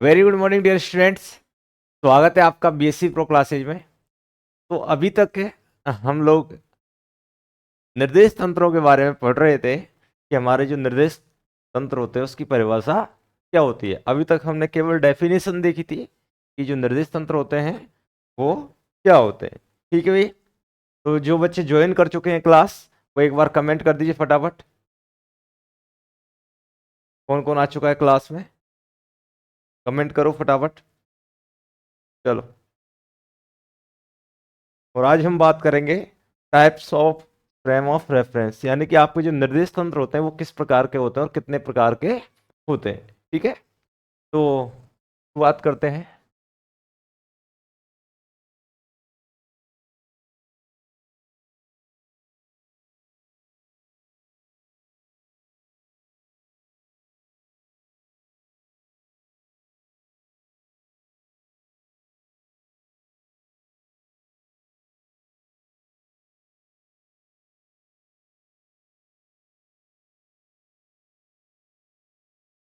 Very good morning dear students. स्वागत है आपका बीएससी प्रो क्लासेज में। तो अभी तक हम लोग निर्देश तंत्रों के बारे में पढ़ रहे थे कि हमारे जो निर्देश तंत्र होते हैं उसकी परिभाषा क्या होती है। अभी तक हमने केवल डेफिनेशन देखी थी कि जो निर्देश तंत्र होते हैं वो क्या होते हैं। ठीक है भाई। तो जो बच्चे ज्वाइन कर चुके हैं क्लास वो एक बार कमेंट कर दीजिए फटाफट। कौन कौन आ चुका है क्लास में, कमेंट करो फटाफट। चलो, और आज हम बात करेंगे types of frame of reference, यानी कि आपके जो निर्देश तंत्र होते हैं वो किस प्रकार के होते हैं और कितने प्रकार के होते हैं। ठीक है, तो शुरुआत करते हैं।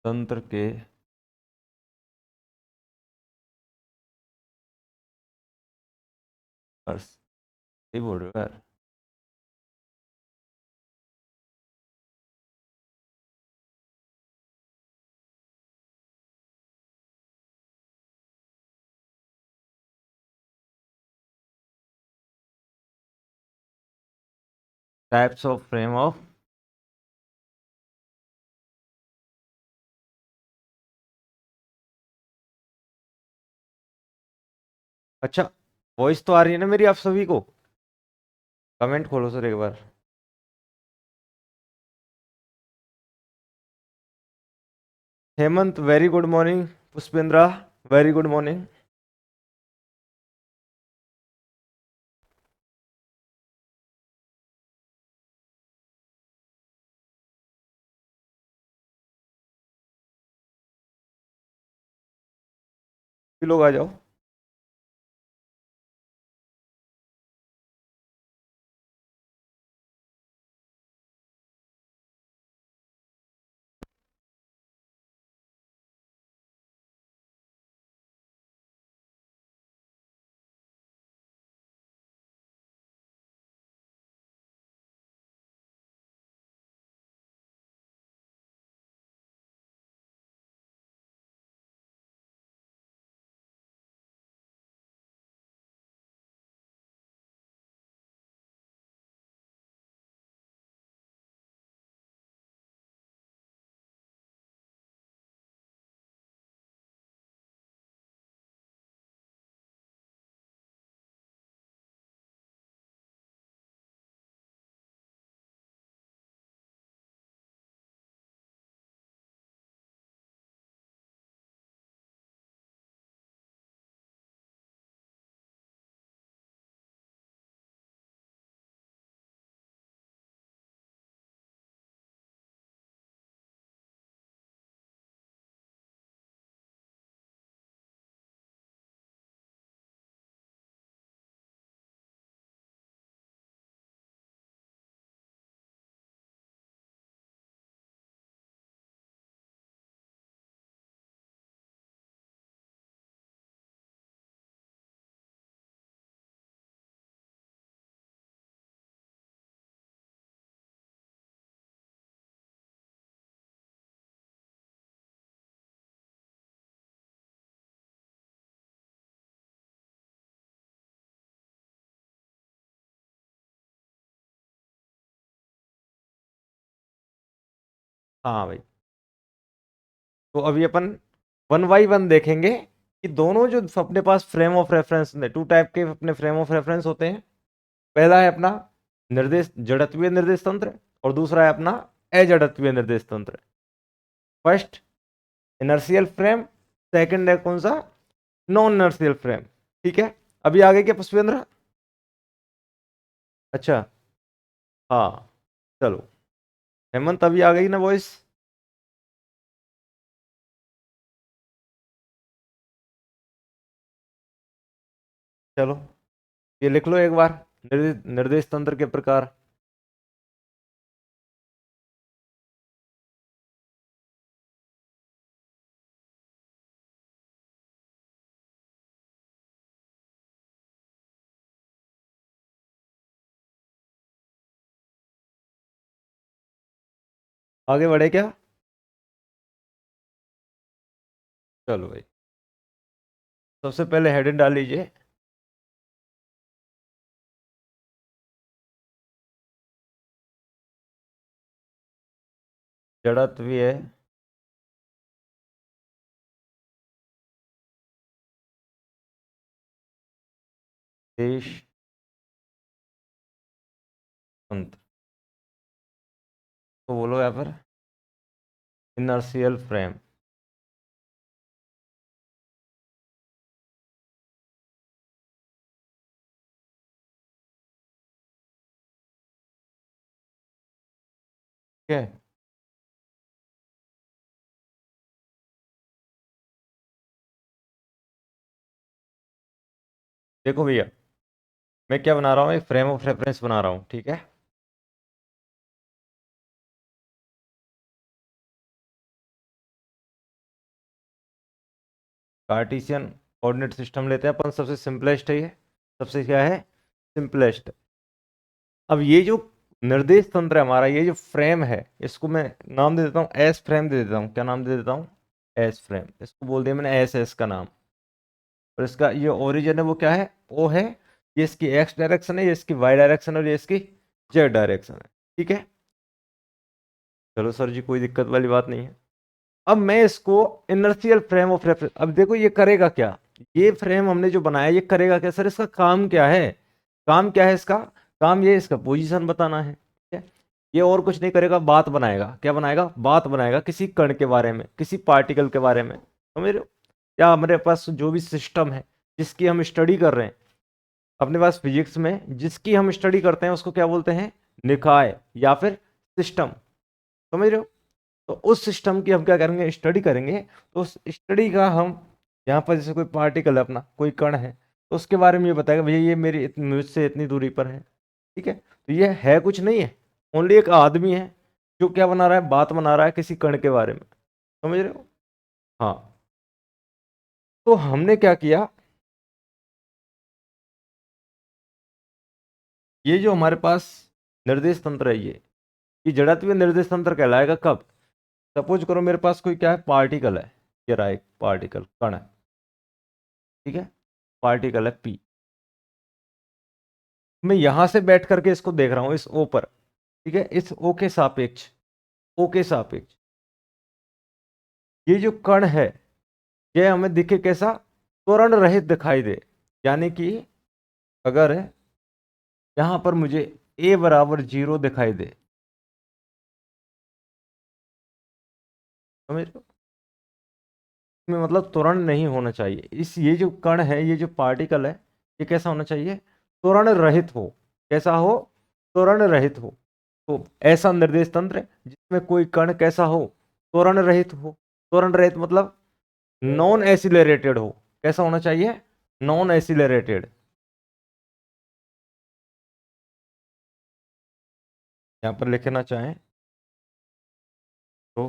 तंत्र के बस सही बोल रहे हो यार। टाइप्स ऑफ फ्रेम ऑफ, अच्छा वॉइस तो आ रही है ना मेरी आप सभी को? कमेंट खोलो सर एक बार। Hemant very good morning, Pushpendra very good morning. लोग आ जाओ। हाँ भाई, तो अभी अपन वन बाई वन देखेंगे कि दोनों जो अपने पास फ्रेम ऑफ रेफरेंस में टू टाइप के अपने फ्रेम ऑफ रेफरेंस होते हैं। पहला है अपना निर्देश जड़त्वीय निर्देश तंत्र और दूसरा है अपना अजड़त्वीय निर्देश तंत्र। फर्स्ट इनर्शियल फ्रेम, सेकंड है कौन सा, नॉन इनर्शियल फ्रेम। ठीक है, अभी आगे क्या पुष्पेंद्र? अच्छा, हाँ, चलो हेमंत अभी आ गई ना वॉइस? चलो ये लिख लो एक बार, निर्देश तंत्र के प्रकार। आगे बढ़े क्या? चलो भाई, सबसे पहले हेडिंग डाल लीजिए। जड़त्वीय देश तंत्र। तो बोलो यहाँ पर इनर्शियल फ्रेम। ठीक है, देखो भैया, मैं क्या बना रहा हूँ, एक फ्रेम ऑफ रेफरेंस बना रहा हूँ, ठीक है। कार्टेशियन कोऑर्डिनेट सिस्टम लेते हैं अपन, सबसे सिंपलेस्ट है ये, सबसे क्या है, सिंपलेस्ट। अब ये जो निर्देश तंत्र है हमारा, ये जो फ्रेम है, इसको मैं नाम दे देता हूँ एस फ्रेम दे देता हूँ। क्या नाम दे देता हूँ? S frame. इसको बोल दिया मैंने एस, एस का नाम। और इसका ये ओरिजिन है वो क्या है, ओ है। ये इसकी एक्स डायरेक्शन है, ये इसकी वाई डायरेक्शन है, और ये इसकी जेड डायरेक्शन है। ठीक है, चलो सर जी, कोई दिक्कत वाली बात नहीं है। अब मैं इसको इनर्शियल फ्रेम ऑफ रेफरेंस, अब देखो ये करेगा क्या, ये फ्रेम हमने जो बनाया ये करेगा क्या सर, इसका काम क्या है? काम क्या है इसका? काम ये इसका पोजीशन बताना है, ठीक है। ये और कुछ नहीं करेगा, बात बनाएगा। क्या बनाएगा? बात बनाएगा किसी कण के बारे में, किसी पार्टिकल के बारे में, समझ रहे हो? या हमारे पास जो भी सिस्टम है जिसकी हम स्टडी कर रहे हैं, अपने पास फिजिक्स में जिसकी हम स्टडी करते हैं उसको क्या बोलते हैं? निकाय या फिर सिस्टम, समझ रहे हो? तो उस सिस्टम की हम क्या करेंगे, स्टडी करेंगे। तो उस स्टडी का हम यहाँ पर, जैसे कोई पार्टिकल है अपना, कोई कण है, तो उसके बारे में ये बताएगा भैया ये मेरी मुझसे इतनी दूरी पर है। ठीक है, तो ये है कुछ नहीं है, ओनली एक आदमी है जो क्या बना रहा है, बात बना रहा है किसी कण के बारे में, समझ रहे हो? हाँ, तो हमने क्या किया, ये जो हमारे पास निर्देश तंत्र है, ये जड़त्वीय निर्देश तंत्र कहलाएगा कब? सपोज करो मेरे पास कोई क्या है, पार्टिकल है, ये रहा एक पार्टिकल, कण है, ठीक है, पार्टिकल है पी। मैं यहां से बैठ करके इसको देख रहा हूं, इस ओ पर, ठीक है, इस ओ के सापेक्ष, ओ के सापेक्ष ये जो कण है, ये हमें दिखे कैसा, त्वरण रहित दिखाई दे। यानी कि अगर यहां पर मुझे ए बराबर 0 दिखाई दे, समझ रहे हो? इसमें मतलब त्वरण नहीं होना चाहिए, इस ये जो कण है, ये जो पार्टिकल है, ये कैसा होना चाहिए, त्वरण रहित हो। कैसा हो? त्वरण रहित हो। तो ऐसा निर्देश तंत्र जिसमें कोई कण कैसा हो, त्वरण रहित हो। त्वरण रहित मतलब नॉन एसिलरेटेड हो। कैसा होना चाहिए? Non accelerated. यहां पर लिखना चाहें तो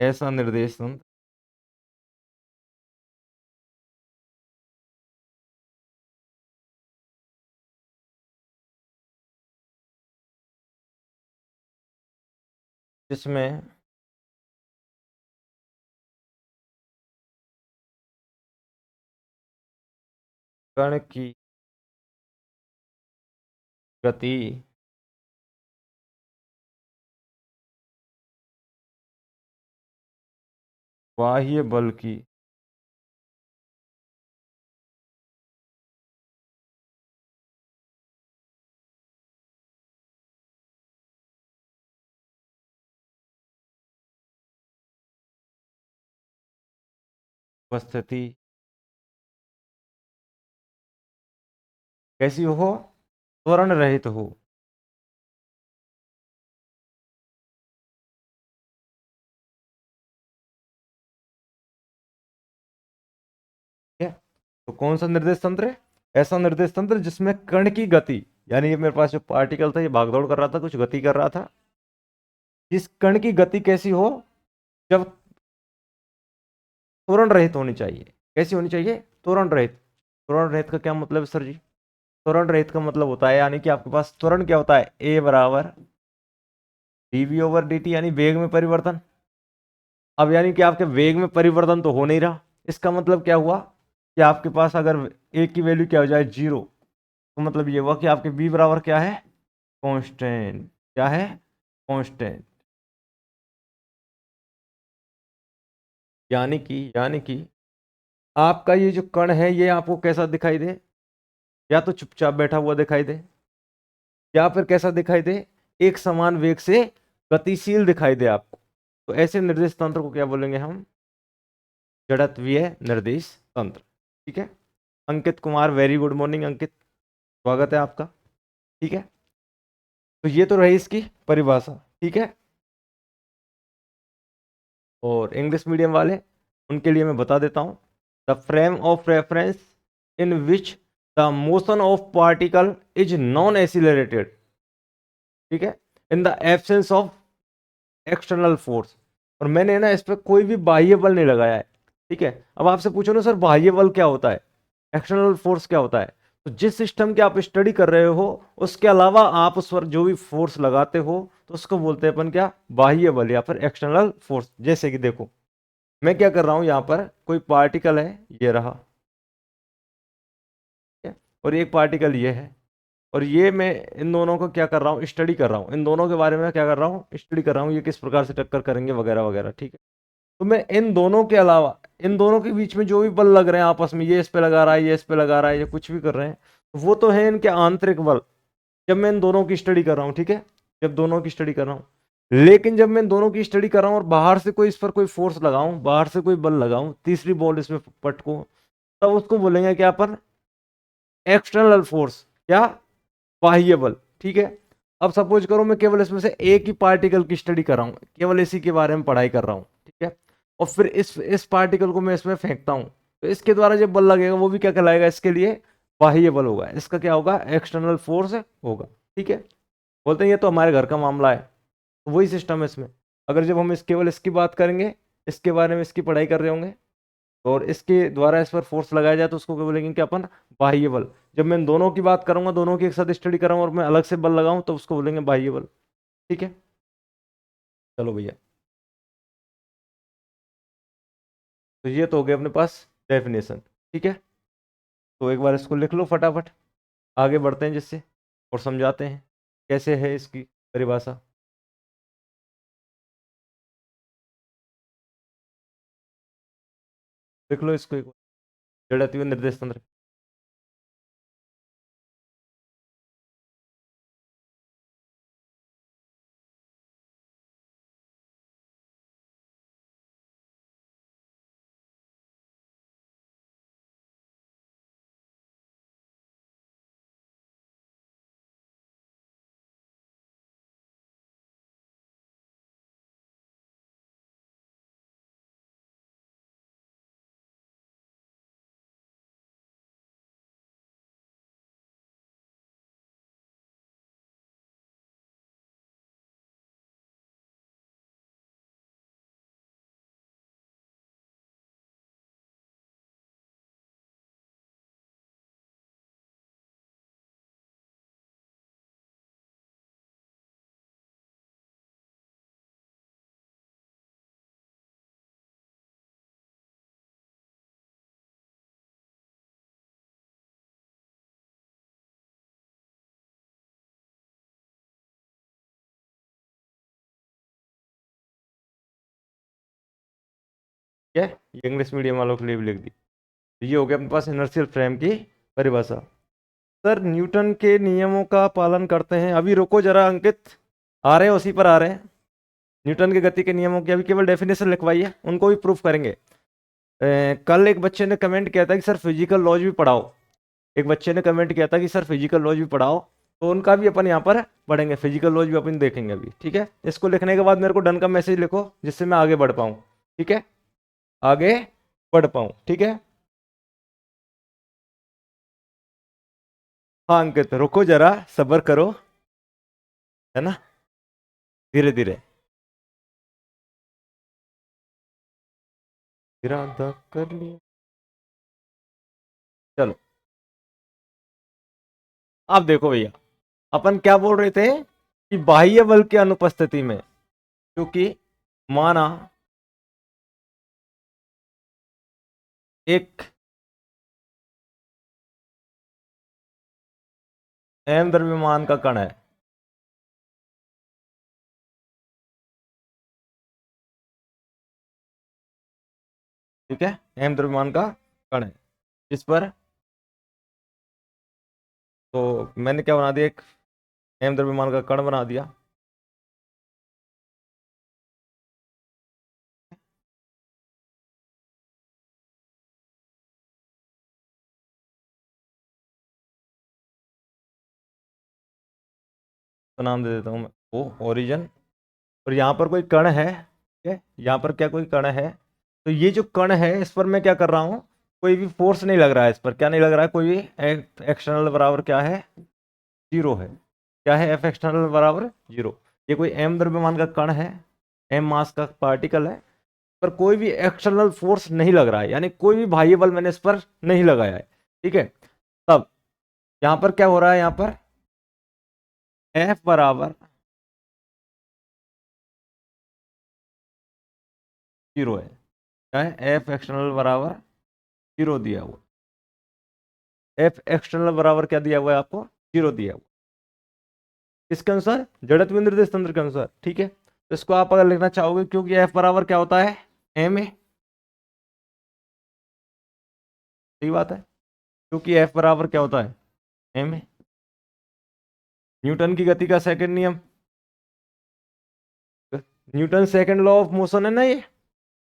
ऐसा निर्देश तंत्र जिसमें कण की गति बाह्य बल की उपस्थिति कैसी हो, त्वरण रहित हो। ठीक है, तो कौन सा निर्देश तंत्र है? ऐसा निर्देश तंत्र जिसमें कण की गति, यानी ये मेरे पास जो पार्टिकल था ये भागदौड़ कर रहा था, कुछ गति कर रहा था, इस कण की गति कैसी हो, जब त्वरण रहित होनी चाहिए। कैसी होनी चाहिए? त्वरण रहित। त्वरण रहित का क्या मतलब है सर जी? त्वरण रहित का मतलब होता है, यानी कि आपके पास त्वरण क्या होता है, ए बराबर डीवी ओवर dt यानी वेग में परिवर्तन। अब यानी कि आपके वेग में परिवर्तन तो हो नहीं रहा, इसका मतलब क्या हुआ कि आपके पास अगर ए की वैल्यू क्या हो जाए 0, तो मतलब ये हुआ कि आपके बी बराबर क्या है, कांस्टेंट। क्या है, कांस्टेंट। यानी कि आपका ये जो कण है ये आपको कैसा दिखाई दे, या तो चुपचाप बैठा हुआ दिखाई दे, या फिर कैसा दिखाई दे, एक समान वेग से गतिशील दिखाई दे आपको। तो ऐसे निर्देश तंत्र को क्या बोलेंगे हम, जड़त्वीय निर्देश तंत्र। ठीक है। Ankit Kumar, very good morning अंकित, स्वागत है आपका। ठीक है, तो ये तो रही इसकी परिभाषा। ठीक है, और इंग्लिश मीडियम वाले उनके लिए मैं बता देता हूं, the frame of reference in which the motion of particle is non accelerated. ठीक है, in the absence of external force. और मैंने ना इस पर कोई भी बाह्य बल नहीं लगाया है। ठीक है, अब आपसे पूछो ना सर बाह्य बल क्या होता है, एक्सटर्नल फोर्स क्या होता है, तो जिस सिस्टम की आप स्टडी कर रहे हो उसके अलावा आप उस पर जो भी फोर्स लगाते हो तो उसको बोलते हैं अपन क्या, बाह्य बल या फिर एक्सटर्नल फोर्स। जैसे कि देखो मैं क्या कर रहा हूं, यहां पर कोई पार्टिकल है, ये रहा, ठीक है? और एक पार्टिकल ये है, और ये मैं इन दोनों को क्या कर रहा हूँ, स्टडी कर रहा हूँ, इन दोनों के बारे में क्या कर रहा हूँ, स्टडी कर रहा हूँ, ये किस प्रकार से टक्कर करेंगे वगैरह वगैरह। ठीक है, तो मैं इन दोनों के अलावा इन दोनों के बीच में जो भी बल लग रहे हैं आपस में, ये इस पे लगा रहा है, ये इस पे लगा रहा है, ये कुछ भी कर रहे हैं, वो तो है इनके आंतरिक बल, जब मैं इन दोनों की स्टडी कर रहा हूँ। ठीक है, जब दोनों की स्टडी कर रहा हूँ, लेकिन जब मैं इन दोनों की स्टडी कर रहा हूँ और बाहर से कोई इस पर कोई फोर्स लगाऊं, बाहर से कोई बल लगाऊं, तीसरी बॉल इसमें पटकूं, तब उसको बोलेंगे क्या अपन, एक्सटर्नल फोर्स, क्या, बाह्य बल। ठीक है, अब सपोज करो मैं केवल इसमें से एक ही पार्टिकल की स्टडी कर रहा हूँ, केवल इसी के बारे में पढ़ाई कर रहा हूँ। ठीक है, और फिर इस पार्टिकल को मैं इसमें फेंकता हूँ, तो इसके द्वारा जब बल लगेगा वो भी क्या कहलाएगा, इसके लिए बाह्य बल होगा, इसका क्या होगा, एक्सटर्नल फोर्स होगा। ठीक है, बोलते हैं ये तो हमारे घर का मामला है, तो वही सिस्टम है इसमें। अगर जब हम केवल इसकी बात करेंगे, इसके बारे में इसकी पढ़ाई कर रहे होंगे, और इसके द्वारा इस पर फोर्स लगाया जाए तो उसको क्या बोलेंगे कि अपन, बाह्य बल। जब मैं इन दोनों की बात करूंगा, दोनों की एक साथ स्टडी कराऊं और मैं अलग से बल लगाऊं, तो उसको बोलेंगे बाह्य बल। ठीक है, चलो भैया, तो ये तो हो गया अपने पास डेफिनेशन। ठीक है, तो एक बार इसको लिख लो फटाफट, आगे बढ़ते हैं जिससे, और समझाते हैं कैसे है इसकी परिभाषा। लिख लो इसको एक बार, जड़त्वीय निर्देश तंत्र। क्या है? ये इंग्लिश मीडियम वालों के लिए भी लिख दी। तो ये हो गया अपने पास इनर्शियल फ्रेम की परिभाषा। सर न्यूटन के नियमों का पालन करते हैं, अभी रुको जरा अंकित, आ रहे हैं उसी पर आ रहे हैं। न्यूटन के गति के नियमों की अभी केवल डेफिनेशन लिखवाइए, उनको भी प्रूफ करेंगे। कल एक बच्चे ने कमेंट किया था कि सर फिजिकल लॉज भी पढ़ाओ, एक बच्चे ने कमेंट किया था कि सर फिजिकल लॉज भी पढ़ाओ, तो उनका भी अपन यहाँ पर पढ़ेंगे, फिजिकल लॉज भी अपन देखेंगे अभी। ठीक है, इसको लिखने के बाद मेरे को डन का मैसेज लिखो जिससे मैं आगे बढ़ पाऊँ। ठीक है, आगे बढ़ पाऊँ। ठीक है, हाँ अंकित रुको जरा, सब्र करो, है ना, धीरे धीरे, इरादा कर लिया। चलो, अब देखो भैया, अपन क्या बोल रहे थे, कि बाह्य बल की अनुपस्थिति में, क्योंकि माना एक m द्रव्यमान का कण है, ठीक है, m द्रव्यमान का कण है, इस पर तो मैंने क्या बना दिया, एक m द्रव्यमान का कण बना दिया। तो नाम दे देता हूं मैं ओ ओरिजिन, और यहाँ पर कोई कण है, ठीक है, यहाँ पर क्या कोई कण है, तो ये जो कण है इस पर मैं क्या कर रहा हूँ, कोई भी फोर्स नहीं लग रहा है, इस पर क्या नहीं लग रहा है, कोई भी एक्सटर्नल बराबर क्या है, जीरो है। क्या है, एफ एक्सटर्नल बराबर जीरो। ये कोई एम द्रव्यमान का कण है, एम मास का पार्टिकल है, पर कोई भी एक्सटर्नल फोर्स नहीं लग रहा है, यानी कोई भी बाह्य बल मैंने इस पर नहीं लगाया है, ठीक है। तब यहाँ पर क्या हो रहा है, यहाँ पर एफ बराबर जीरो है। क्या है, एफ एक्सटर्नल बराबर जीरो दिया हुआ, एफ एक्सटर्नल बराबर क्या दिया हुआ है आपको, जीरो दिया हुआ, इसके अनुसार जड़त्व निर्देश तंत्र के अनुसार, ठीक है। तो इसको आप अगर लिखना चाहोगे, क्योंकि एफ बराबर क्या होता है, एम ए, सही बात है, क्योंकि एफ बराबर क्या होता है, एम ए। न्यूटन की गति का सेकंड नियम, Newton second law of motion है ना ये,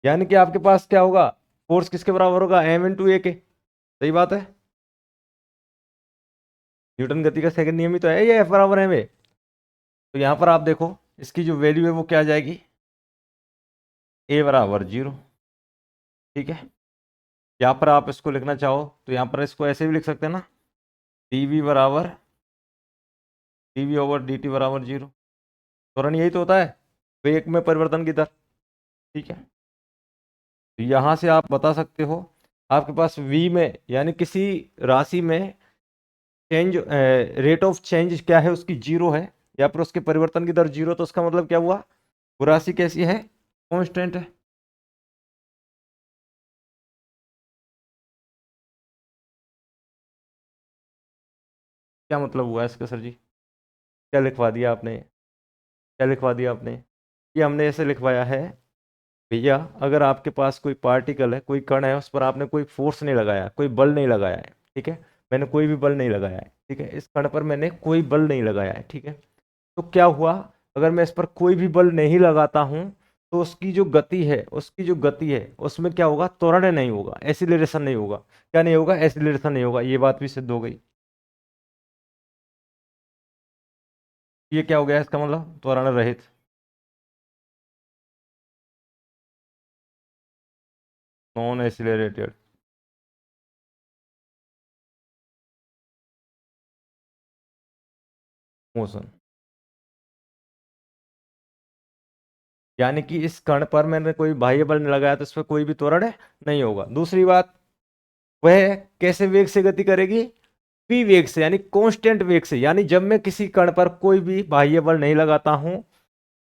यानी कि आपके पास क्या होगा, फोर्स किसके बराबर होगा, एम इंटू ए के, सही बात है। न्यूटन गति का सेकंड नियम ही तो है ये, एफ बराबर एम ए। तो यहां पर आप देखो, इसकी जो वैल्यू है वो क्या आ जाएगी, ए बराबर जीरो, ठीक है। यहाँ पर आप इसको लिखना चाहो तो यहाँ पर इसको ऐसे भी लिख सकते हैं ना, डी वी बराबर d v over D T बराबर जीरो। त्वरण यही तो होता है, वेग में परिवर्तन की दर, ठीक है। तो यहाँ से आप बता सकते हो, आपके पास v में यानी किसी राशि में चेंज, रेट ऑफ चेंज क्या है उसकी जीरो है, या फिर उसके परिवर्तन की दर जीरो, तो उसका मतलब क्या हुआ, वो राशि कैसी है, कांस्टेंट है। क्या मतलब हुआ इसका सर जी, क्या लिखवा दिया आपने, क्या लिखवा दिया आपने, ये हमने ऐसे लिखवाया है, भैया अगर आपके पास कोई पार्टिकल है, कोई कण है, उस पर आपने कोई फोर्स नहीं लगाया, कोई बल नहीं लगाया है, ठीक है, मैंने कोई भी बल नहीं लगाया है, ठीक है, इस कण पर मैंने कोई बल नहीं लगाया है, ठीक है। तो क्या हुआ, अगर मैं इस पर कोई भी बल नहीं लगाता हूं, तो उसकी जो गति है, उसकी जो गति है उसमें क्या होगा, त्वरण नहीं होगा, एसिलरेशन नहीं होगा, क्या नहीं होगा, एसिलरेशन नहीं होगा, ये बात भी सिद्ध हो गई। ये क्या हो गया, इसका मतलब त्वरण रहित नॉन एसिलरेटेड मोशन, यानी कि इस कण पर मैंने कोई बाह्य बल नहीं लगाया, तो इस पर कोई भी त्वरण नहीं होगा। दूसरी बात, वह कैसे वेग से गति करेगी, v वेग से, यानी कांस्टेंट वेग से, यानी जब मैं किसी कण पर कोई भी बाह्य बल नहीं लगाता हूं,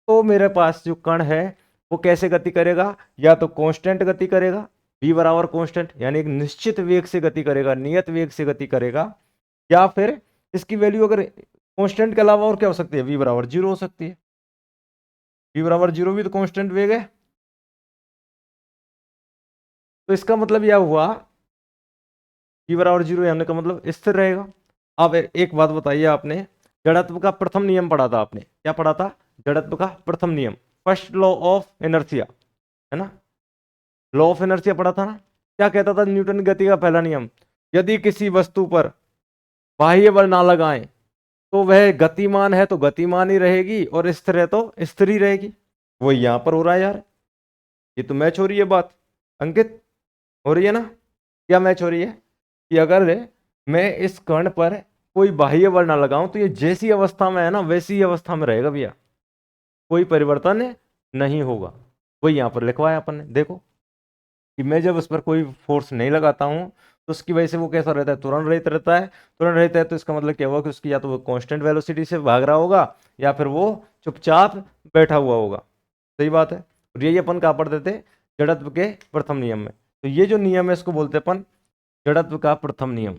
तो मेरे पास जो कण है वो कैसे गति करेगा, या तो कांस्टेंट गति करेगा, v बराबर कांस्टेंट, यानी एक निश्चित वेग से गति करेगा, नियत वेग से गति करेगा, या फिर इसकी वैल्यू अगर कांस्टेंट के अलावा और क्या हो सकती है, v बराबर जीरो हो सकती है। v बराबर जीरो भी तो कांस्टेंट वेग है, तो इसका मतलब यह हुआ v बराबर जीरो, यानी का मतलब स्थिर रहेगा। अब एक बात बताइए, आपने जड़त्व का प्रथम नियम पढ़ा था, आपने क्या पढ़ा था, जड़त्व का प्रथम नियम, फर्स्ट लॉ ऑफ इनर्शिया, है ना, लॉ ऑफ इनर्शिया पढ़ा था ना। क्या कहता था न्यूटन की गति का पहला नियम, यदि किसी वस्तु पर बाह्य बल ना लगाएं, तो वह गतिमान है तो गतिमान ही रहेगी, और स्थिर है तो स्थिर ही रहेगी। वो यहां पर हो रहा है यार, ये तो मैच हो रही है बात, अंकित, हो रही है ना, क्या मैच हो रही है, कि अगर मैं इस कण पर कोई बाह्य बल ना लगाऊं, तो ये जैसी अवस्था में है ना वैसी ही अवस्था में रहेगा भैया, कोई परिवर्तन नहीं होगा। वही यहां पर लिखवाया अपन ने, देखो कि मैं जब उस पर कोई फोर्स नहीं लगाता हूँ तो उसकी वजह से वो कैसा रहता है, तुरंत रहित रहता है। तुरंत रहता है तो इसका मतलब क्या हुआ कि उसकी या तो वो कांस्टेंट वेलोसिटी से भाग रहा होगा या फिर वो चुपचाप बैठा हुआ होगा। सही बात है। और यही अपन कहाँ पढ़ते थे, जड़त्व के प्रथम नियम में। तो ये जो नियम है इसको बोलते हैं अपन जड़त्व का प्रथम नियम।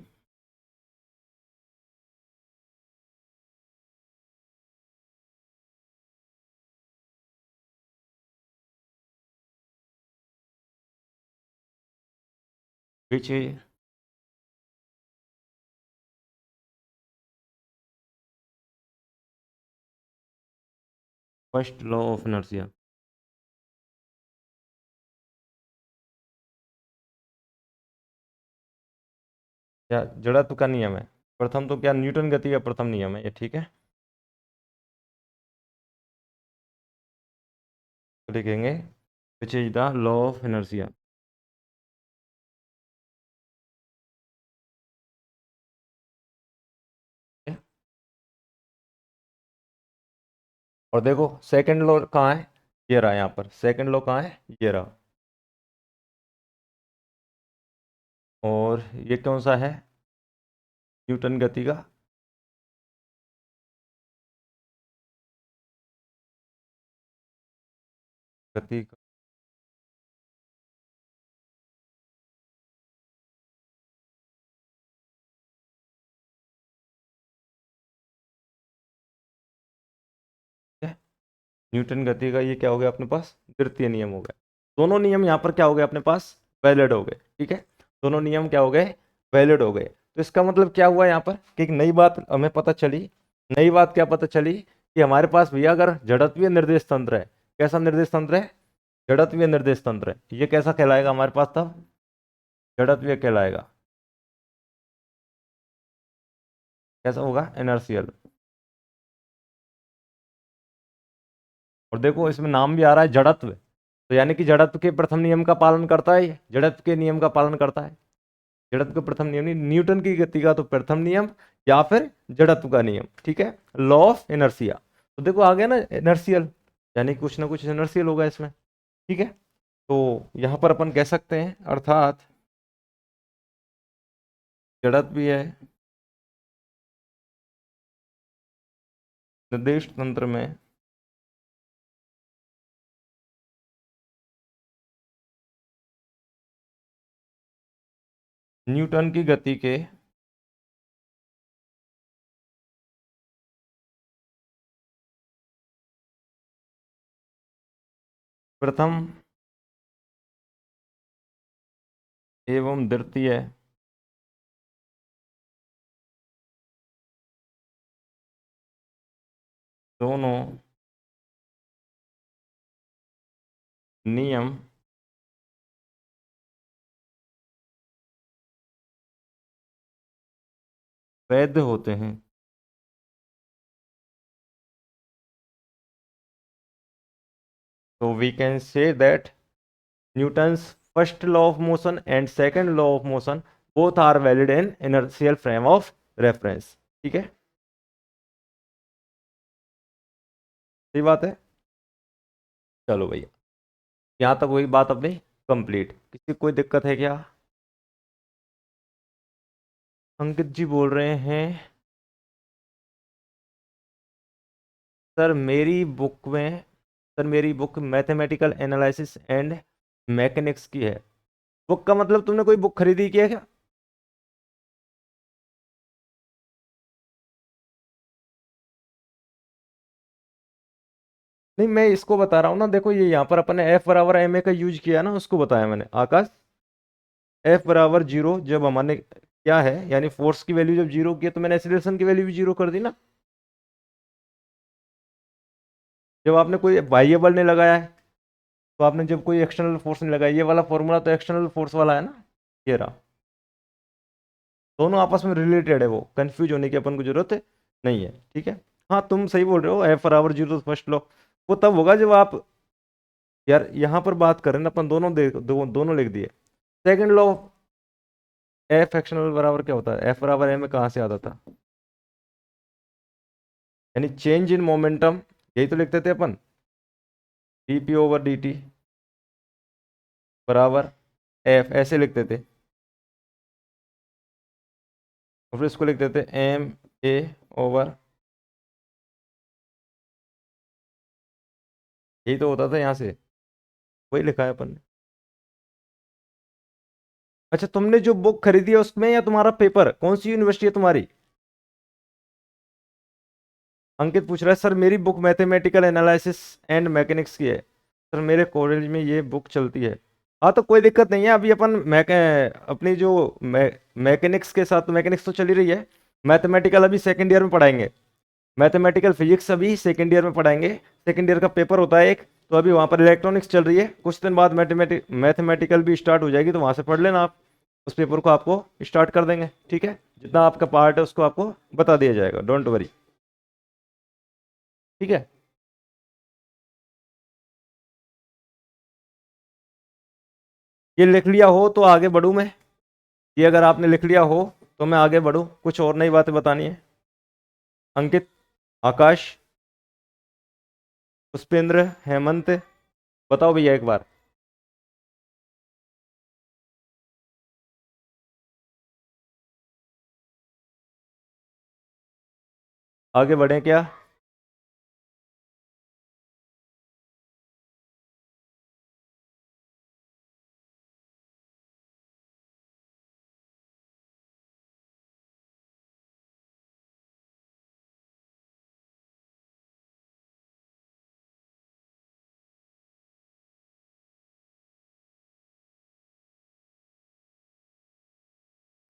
पीछे फर्स्ट लॉ ऑफ इनर्शिया। क्या जड़त्व का नियम है प्रथम, तो क्या न्यूटन गति का प्रथम नियम है ये, ठीक है। तो लिखेंगे which is the law of inertia. और देखो सेकंड लॉ कहाँ है, ये रहा, यहाँ पर सेकंड लॉ कहाँ है, ये रहा। और ये कौन सा है, न्यूटन गति का गति का है? न्यूटन गति का ये क्या हो गया अपने पास, द्वितीय नियम हो गया। दोनों नियम यहाँ पर क्या हो गए अपने पास, वैलिड हो गए, ठीक है। दोनों नियम क्या हो गए, वैलिड हो गए। तो इसका मतलब क्या हुआ यहाँ पर कि एक नई बात हमें पता चली। नई बात क्या पता चली कि हमारे पास भैया अगर जड़त्वीय निर्देश तंत्र है, कैसा निर्देश तंत्र है, जड़त्वीय निर्देश तंत्र है, ये कैसा कहलाएगा हमारे पास तब, जड़त्वीय कहलाएगा। कैसा होगा, इनर्शियल। और देखो इसमें नाम भी आ रहा है जड़त्व, तो यानी कि जड़त्व के प्रथम नियम का पालन करता है ये, जड़त्व के नियम का पालन करता है। जड़त्व का प्रथम नियम नहीं, न्यूटन की गति का तो प्रथम नियम या फिर जड़त्व का नियम, ठीक है, लॉ ऑफ इनर्शिया। तो देखो आ गया ना इनर्शियल, यानी कुछ ना कुछ इनर्शियल होगा इसमें, ठीक है। तो यहां पर अपन कह सकते हैं अर्थात जड़त्व भी है निर्देश तंत्र में न्यूटन की गति के प्रथम एवं द्वितीय दोनों नियम वैध होते हैं। So we can say that Newton's first law of motion and second law of motion both are valid in inertial frame of reference। ठीक है, सही बात है। चलो भैया, यहाँ तक वही बात अपनी कंप्लीट। किसी को कोई दिक्कत है क्या? अंकित जी बोल रहे हैं सर मेरी बुक में, सर मेरी book mathematical analysis and mechanics की है। बुक का मतलब तुमने कोई बुक खरीदी की है क्या? नहीं मैं इसको बता रहा हूँ ना, देखो ये यहाँ पर अपने एफ बराबर एम ए का यूज किया ना, उसको बताया मैंने आकाश। एफ बराबर जीरो जब हमने क्या है, यानी फोर्स की वैल्यू जब जीरो की है तो मैंने एक्सीलरेशन की वैल्यू भी जीरो कर दी ना। जब आपने कोई बाह्य बल नहीं लगाया है, तो आपने जब कोई एक्सटर्नल फोर्स नहीं लगाया, ये वाला फॉर्मूला तो एक्सटर्नल फोर्स वाला है ना, ये रहा। दोनों आपस में रिलेटेड है, वो कंफ्यूज होने की अपन को जरूरत नहीं है, ठीक है। हाँ तुम सही बोल रहे हो, एफ बराबर जीरो फर्स्ट लॉ वो तब होगा जब आप, यार यहाँ पर बात करें ना अपन, दोनों लिख दिए। सेकंड लॉ एफ एक्शनल बराबर क्या होता है, एफ बराबर एम में कहाँ से आता था, यानी चेंज इन मोमेंटम, यही तो लिखते थे अपन, D P over D T बराबर एफ ऐसे लिखते थे, और फिर इसको लिख देते एम ए ओवर, यही तो होता था यहाँ से, वही लिखा है अपन ने। अच्छा, तुमने जो बुक खरीदी है उसमें, या तुम्हारा पेपर, कौन सी यूनिवर्सिटी है तुम्हारी? अंकित पूछ रहा है सर मेरी book mathematical analysis and mechanics की है सर, मेरे कॉलेज में ये बुक चलती है। हाँ तो कोई दिक्कत नहीं है, अभी अपन अपनी जो मैकेनिक्स के साथ, मैकेनिक्स तो चली रही है, मैथमेटिकल अभी सेकेंड ईयर में पढ़ाएंगे, मैथमेटिकल फिजिक्स अभी सेकेंड ईयर में पढ़ाएंगे, सेकेंड ईयर का पेपर होता है एक, तो अभी वहाँ पर इलेक्ट्रॉनिक्स चल रही है, कुछ दिन बाद मैथमेटिकल भी स्टार्ट हो जाएगी, तो वहाँ से पढ़ लेना आप, उस पेपर को आपको स्टार्ट कर देंगे, ठीक है, जितना आपका पार्ट है उसको आपको बता दिया जाएगा, डोंट वरी, ठीक है। ये लिख लिया हो तो आगे बढ़ूँ मैं, ये अगर आपने लिख लिया हो तो मैं आगे बढ़ूँ, कुछ और नई बातें बतानी है? अंकित, आकाश, पुष्पेंद्र, हेमंत, बताओ भैया एक बार। आगे बढ़े क्या?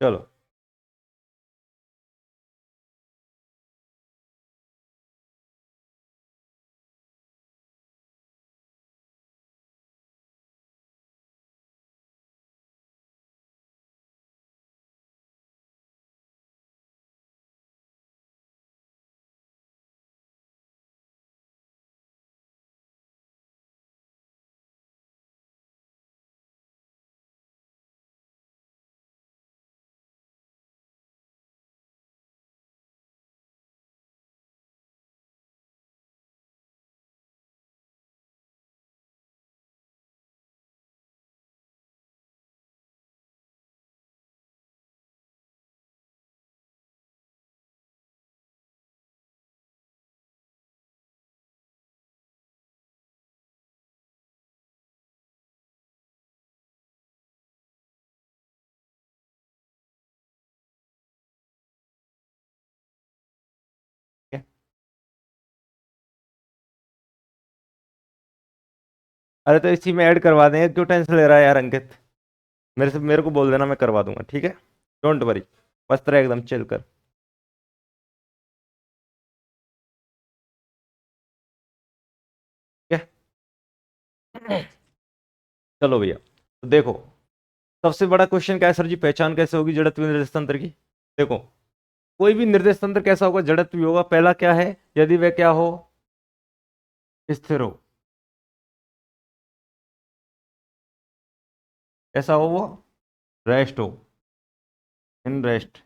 चलो, ठीक है। अरे तो इसी में ऐड करवा देंगे, क्यों टेंशन ले रहा है यार अंकित, मेरे को बोल देना, मैं करवा दूंगा, ठीक है, डोंट वरी, मस्त रहे एकदम चिल कर। ठीक है, चलो भैया, तो देखो, सबसे बड़ा क्वेश्चन क्या है सर जी, पहचान कैसे होगी जड़त्व निर्देश तंत्र की? देखो, कोई भी निर्देश तंत्र कैसा होगा, जड़त्व होगा, पहला क्या है, यदि वह क्या हो, स्थिर हो, ऐसा हो वो, रेस्ट हो, इन रेस्ट,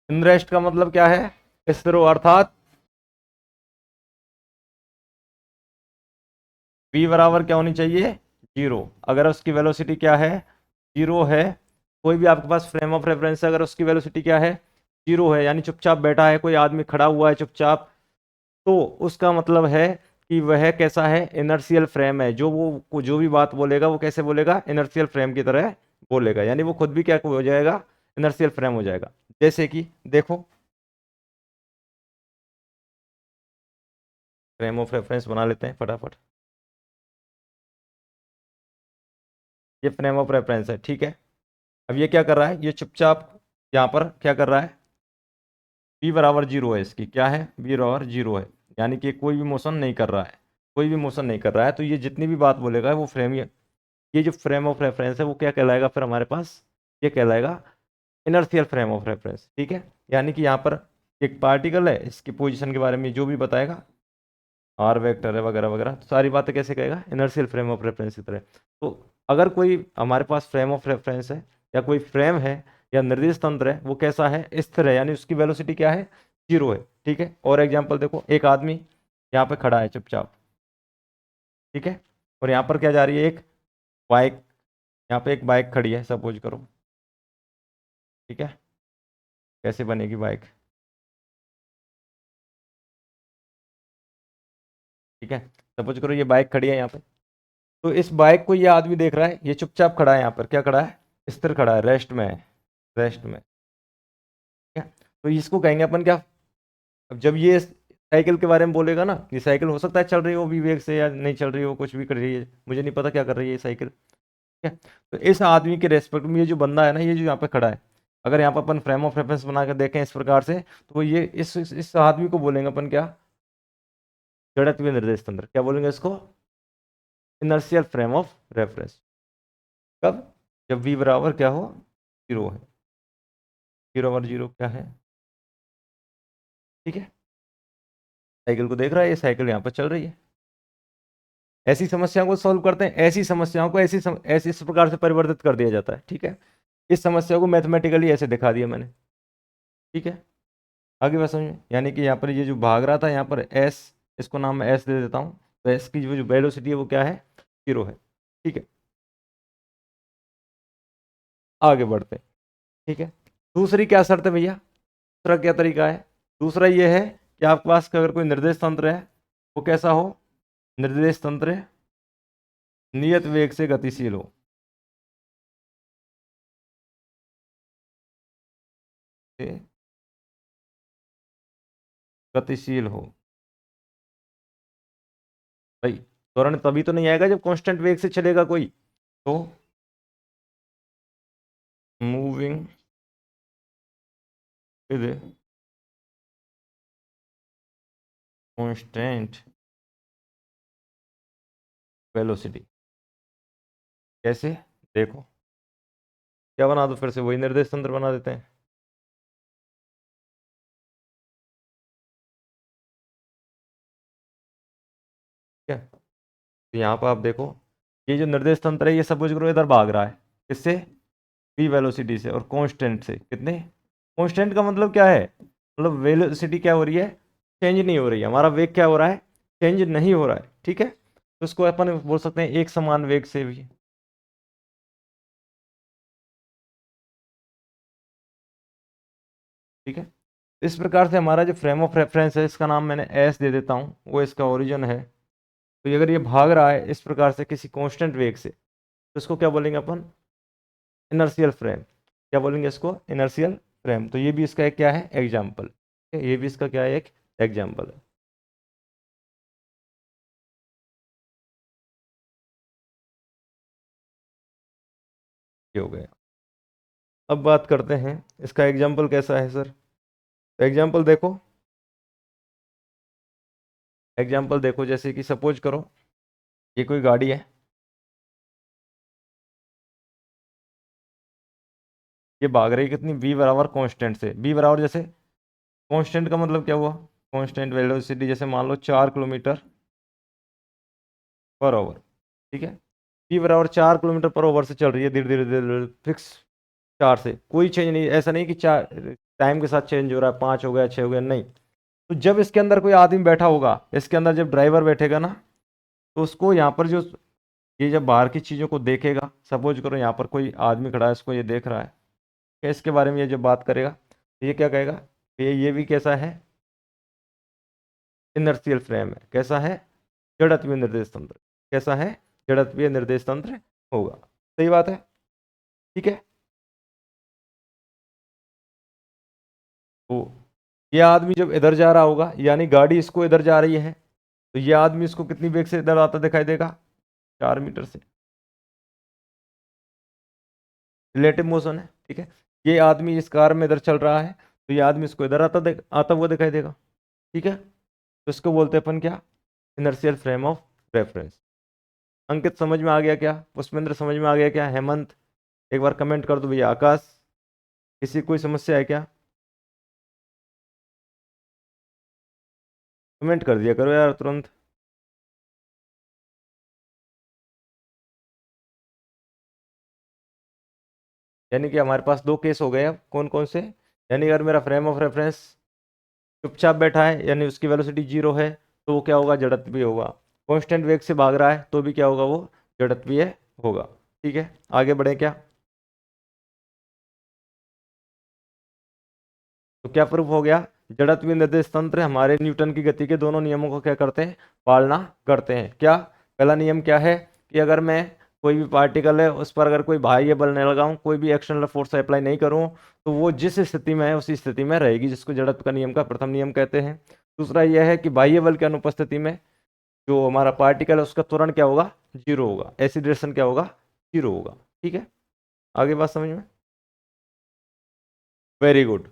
इन रेस्ट का मतलब क्या है, स्थिर हो, अर्थात v बराबर क्या होनी चाहिए, जीरो, अगर उसकी वेलोसिटी क्या है, जीरो है, कोई भी आपके पास फ्रेम ऑफ रेफरेंस है, अगर उसकी वेलोसिटी क्या है, जीरो है, यानी चुपचाप बैठा है, कोई आदमी खड़ा हुआ है चुपचाप, तो उसका मतलब है कि वह कैसा है, इनर्शियल फ्रेम है, जो भी बात बोलेगा वो कैसे बोलेगा, इनर्शियल फ्रेम की तरह बोलेगा, यानी वो खुद भी क्या हो जाएगा, इनर्शियल फ्रेम हो जाएगा। जैसे कि देखो, फ्रेम ऑफ रेफरेंस बना लेते हैं फटाफट, ये फ्रेम ऑफ रेफरेंस है, ठीक है। अब ये क्या कर रहा है, ये चुपचाप यहाँ पर क्या कर रहा है, v बराबर जीरो है, इसकी क्या है, v बराबर जीरो है, यानी कि कोई भी मोशन नहीं कर रहा है, कोई भी मोशन नहीं कर रहा है, तो ये जितनी भी बात बोलेगा वो फ्रेम, ये जो फ्रेम ऑफ रेफरेंस है वो क्या कहलाएगा फिर हमारे पास, ये कहलाएगा इनर्शियल फ्रेम ऑफ रेफरेंस, ठीक है। यानी कि यहाँ पर एक पार्टिकल है, इसकी पोजीशन के बारे में जो भी बताएगा, आर वेक्टर है वगैरह वगैरह, तो सारी बातें कैसे कहेगा, इनर्शियल फ्रेम ऑफ रेफरेंस की तरह। तो अगर कोई हमारे पास फ्रेम ऑफ रेफरेंस है, या कोई फ्रेम है, या निर्देश तंत्र है, वो कैसा है, स्थिर है, यानी उसकी वेलोसिटी क्या है, जीरो है, ठीक है। और एग्जाम्पल देखो, एक आदमी यहाँ पे खड़ा है चुपचाप, ठीक है, और यहाँ पर क्या जा रही है, एक बाइक, यहाँ पे एक बाइक खड़ी है सपोज करो, ठीक है। कैसे बनेगी बाइक, ठीक है। सपोज करो ये बाइक खड़ी है यहाँ पे, तो इस बाइक को ये आदमी देख रहा है, ये चुपचाप खड़ा है यहाँ पर, क्या खड़ा है, स्थिर खड़ा है, रेस्ट में है, रेस्ट में, ठीक है। तो इसको कहेंगे अपन क्या, अब जब ये साइकिल के बारे में बोलेगा ना, ये साइकिल हो सकता है चल रही हो विवेक से या नहीं चल रही हो, कुछ भी कर रही है, मुझे नहीं पता क्या कर रही है ये साइकिल, ठीक है। तो इस आदमी के रेस्पेक्ट में ये जो बंदा है ना, ये जो यहाँ पे खड़ा है, अगर यहाँ पर अपन फ्रेम ऑफ रेफरेंस बना कर देखें इस प्रकार से, तो ये इस आदमी को बोलेंगे अपन क्या, जड़त्वीय निर्देश तंत्र, क्या बोलेंगे इसको, इनर्शियल फ्रेम ऑफ रेफरेंस। कब, जब v बराबर क्या हो, जीरो है, जीरो और जीरो क्या है, ठीक है। साइकिल को देख रहा है, ये साइकिल यहाँ पर चल रही है। ऐसी समस्याओं को सॉल्व करते हैं, ऐसी समस्याओं को ऐसी इस प्रकार से परिवर्तित कर दिया जाता है, ठीक है। इस समस्या को मैथमेटिकली ऐसे दिखा दिया मैंने, ठीक है। आगे बात समझ में, यानी कि यहाँ पर ये जो भाग रहा था, यहाँ पर एस, इसको नाम मैं एस दे देता हूँ, तो एस की जो वेलोसिटी है वो क्या है, जीरो है, ठीक है। आगे बढ़ते हैं, ठीक है। दूसरी क्या शर्त है भैया, दूसरा क्या तरीका है, दूसरा ये है कि आपके पास अगर कोई निर्देश तंत्र है, वो कैसा हो, निर्देश तंत्र नियत वेग से गतिशील हो, गतिशील हो, भाई त्वरण तभी तो नहीं आएगा जब कांस्टेंट वेग से चलेगा कोई, तो मूविंग विद कांस्टेंट वेलोसिटी, कैसे, देखो क्या बना दो, फिर से वही निर्देश तंत्र बना देते हैं, ठीक है। तो यहाँ पर आप देखो, ये जो निर्देश तंत्र है ये सब कुछ करो इधर भाग रहा है, किससे, v वेलोसिटी से, और कांस्टेंट से, कितने, कांस्टेंट का मतलब क्या है, मतलब वेलोसिटी क्या हो रही है, चेंज नहीं हो रही है, हमारा वेग क्या हो रहा है, चेंज नहीं हो रहा है, ठीक है। तो इसको अपन बोल सकते हैं एक समान वेग से भी, ठीक है। इस प्रकार से हमारा जो फ्रेम ऑफ रेफरेंस है, इसका नाम मैंने एस दे देता हूँ, वो इसका ओरिजिन है। तो अगर ये भाग रहा है इस प्रकार से किसी कांस्टेंट वेग से, तो इसको क्या बोलेंगे अपन, इनर्शियल फ्रेम, क्या बोलेंगे इसको, इनर्शियल फ्रेम। तो ये भी इसका एक क्या है, एग्जाम्पल, ये भी इसका क्या है, एक एग्जाम्पल है, ये हो गया। अब बात करते हैं इसका एग्जाम्पल कैसा है सर, तो एग्जाम्पल देखो, एग्जाम्पल देखो, जैसे कि सपोज करो ये कोई गाड़ी है, ये भाग रही है कितनी, v बराबर कांस्टेंट से, v बराबर जैसे, कांस्टेंट का मतलब क्या हुआ, कांस्टेंट वेलोसिटी, जैसे मान लो 4 किलोमीटर पर आवर, ठीक है। v बराबर 4 किलोमीटर पर आवर से चल रही है, धीरे धीरे धीरे धीरे, फिक्स 4 से, कोई चेंज नहीं, ऐसा नहीं कि 4 टाइम के साथ चेंज हो रहा है, 5 हो गया, 6 हो गया, नहीं। तो जब इसके अंदर कोई आदमी बैठा होगा, इसके अंदर जब ड्राइवर बैठेगा ना, तो उसको यहाँ पर जो, ये जब बाहर की चीज़ों को देखेगा, सपोज करो यहाँ पर कोई आदमी खड़ा है, इसको ये देख रहा है, क्या इसके बारे में ये जब बात करेगा, तो ये क्या कहेगा, कि ये भी कैसा है, इनर्शियल फ्रेम है, कैसा है, जड़त्वीय निर्देश तंत्र, कैसा है, जड़त्वीय निर्देश तंत्र होगा, सही बात है, ठीक है। तो ये आदमी जब इधर जा रहा होगा, यानी गाड़ी इसको इधर जा रही है, तो ये आदमी इसको कितनी वेग से इधर आता दिखाई देगा, 4 मीटर से, रिलेटिव मोशन है, ठीक है। ये आदमी इस कार में इधर चल रहा है, तो ये आदमी इसको इधर आता हुआ दिखाई देगा, ठीक है। तो इसको बोलते हैं अपन क्या, इनर्शियल फ्रेम ऑफ रेफरेंस। अंकित समझ में आ गया क्या, पुष्पेंद्र समझ में आ गया क्या, हेमंत एक बार कमेंट कर दो भैया, आकाश किसी कोई समस्या है क्या, कमेंट कर दिया करो यार तुरंत। यानी कि हमारे पास दो केस हो गए, अब कौन कौन से, यानी अगर मेरा फ्रेम ऑफ रेफरेंस चुपचाप बैठा है, यानी उसकी वेलोसिटी जीरो है, तो वो क्या होगा, जड़त्व भी होगा। कांस्टेंट वेग से भाग रहा है तो भी क्या होगा, वो जड़त्वीय होगा। ठीक है, आगे बढ़े क्या? तो क्या प्रूफ हो गया? जड़त्वीय निर्देश तंत्र हमारे न्यूटन की गति के दोनों नियमों को क्या करते हैं, पालना करते हैं। क्या पहला नियम क्या है कि अगर मैं कोई भी पार्टिकल है उस पर अगर कोई बाह्य बल नहीं लगाऊं, कोई भी एक्सटर्नल फोर्स अप्लाई नहीं करूं, तो वो जिस स्थिति में है उसी स्थिति में रहेगी, जिसको जड़त्व का नियम का प्रथम नियम कहते हैं। दूसरा यह है कि बाह्य बल की अनुपस्थिति में जो हमारा पार्टिकल है उसका त्वरण क्या होगा, जीरो होगा, एक्सीलरेशन क्या होगा, जीरो होगा। ठीक है, आगे बात समझ में? Very good.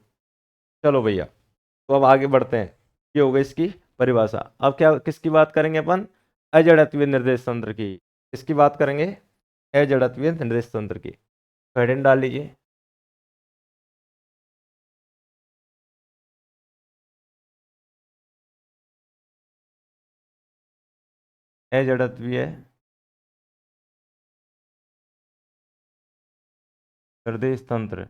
चलो भैया, तो अब आगे बढ़ते हैं। ये हो गई इसकी परिभाषा। अब क्या किसकी बात करेंगे अपन? अजड़त्वीय निर्देश तंत्र की। किसकी बात करेंगे? अजड़त्वीय निर्देश तंत्र की। हेडिंग डाल लीजिए। अजड़त्वीय निर्देश तंत्र,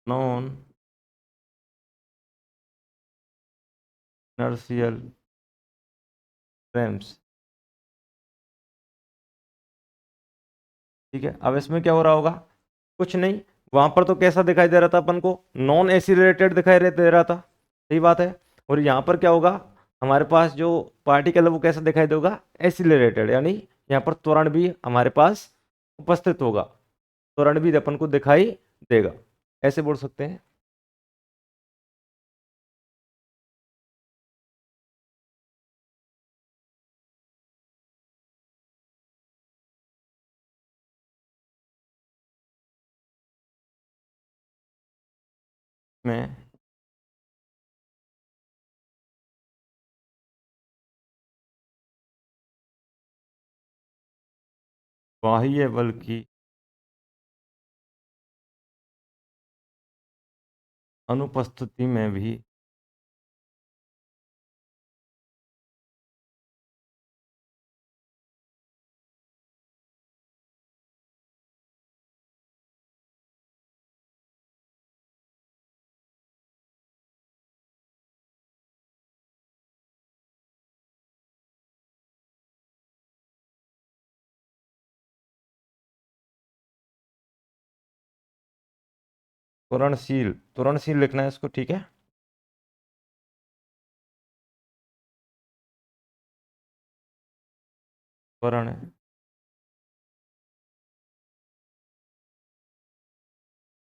नॉन इनर्शियल फ्रेम्स। ठीक है, अब इसमें क्या हो रहा होगा? कुछ नहीं, वहां पर तो कैसा दिखाई दे रहा था अपन को, नॉन एसिलेटेड दिखाई दे रहा था। सही बात है। और यहाँ पर क्या होगा, हमारे पास जो पार्टिकल है वो कैसा दिखाई देगा, एसिलेटेड, यानी यहाँ पर त्वरण भी हमारे पास उपस्थित होगा, त्वरण भी अपन को दिखाई देगा, ऐसे बोल सकते हैं। में बाह्य बल की अनुपस्थिति में भी त्वरणशील, त्वरणशील लिखना है इसको, ठीक है। त्वरण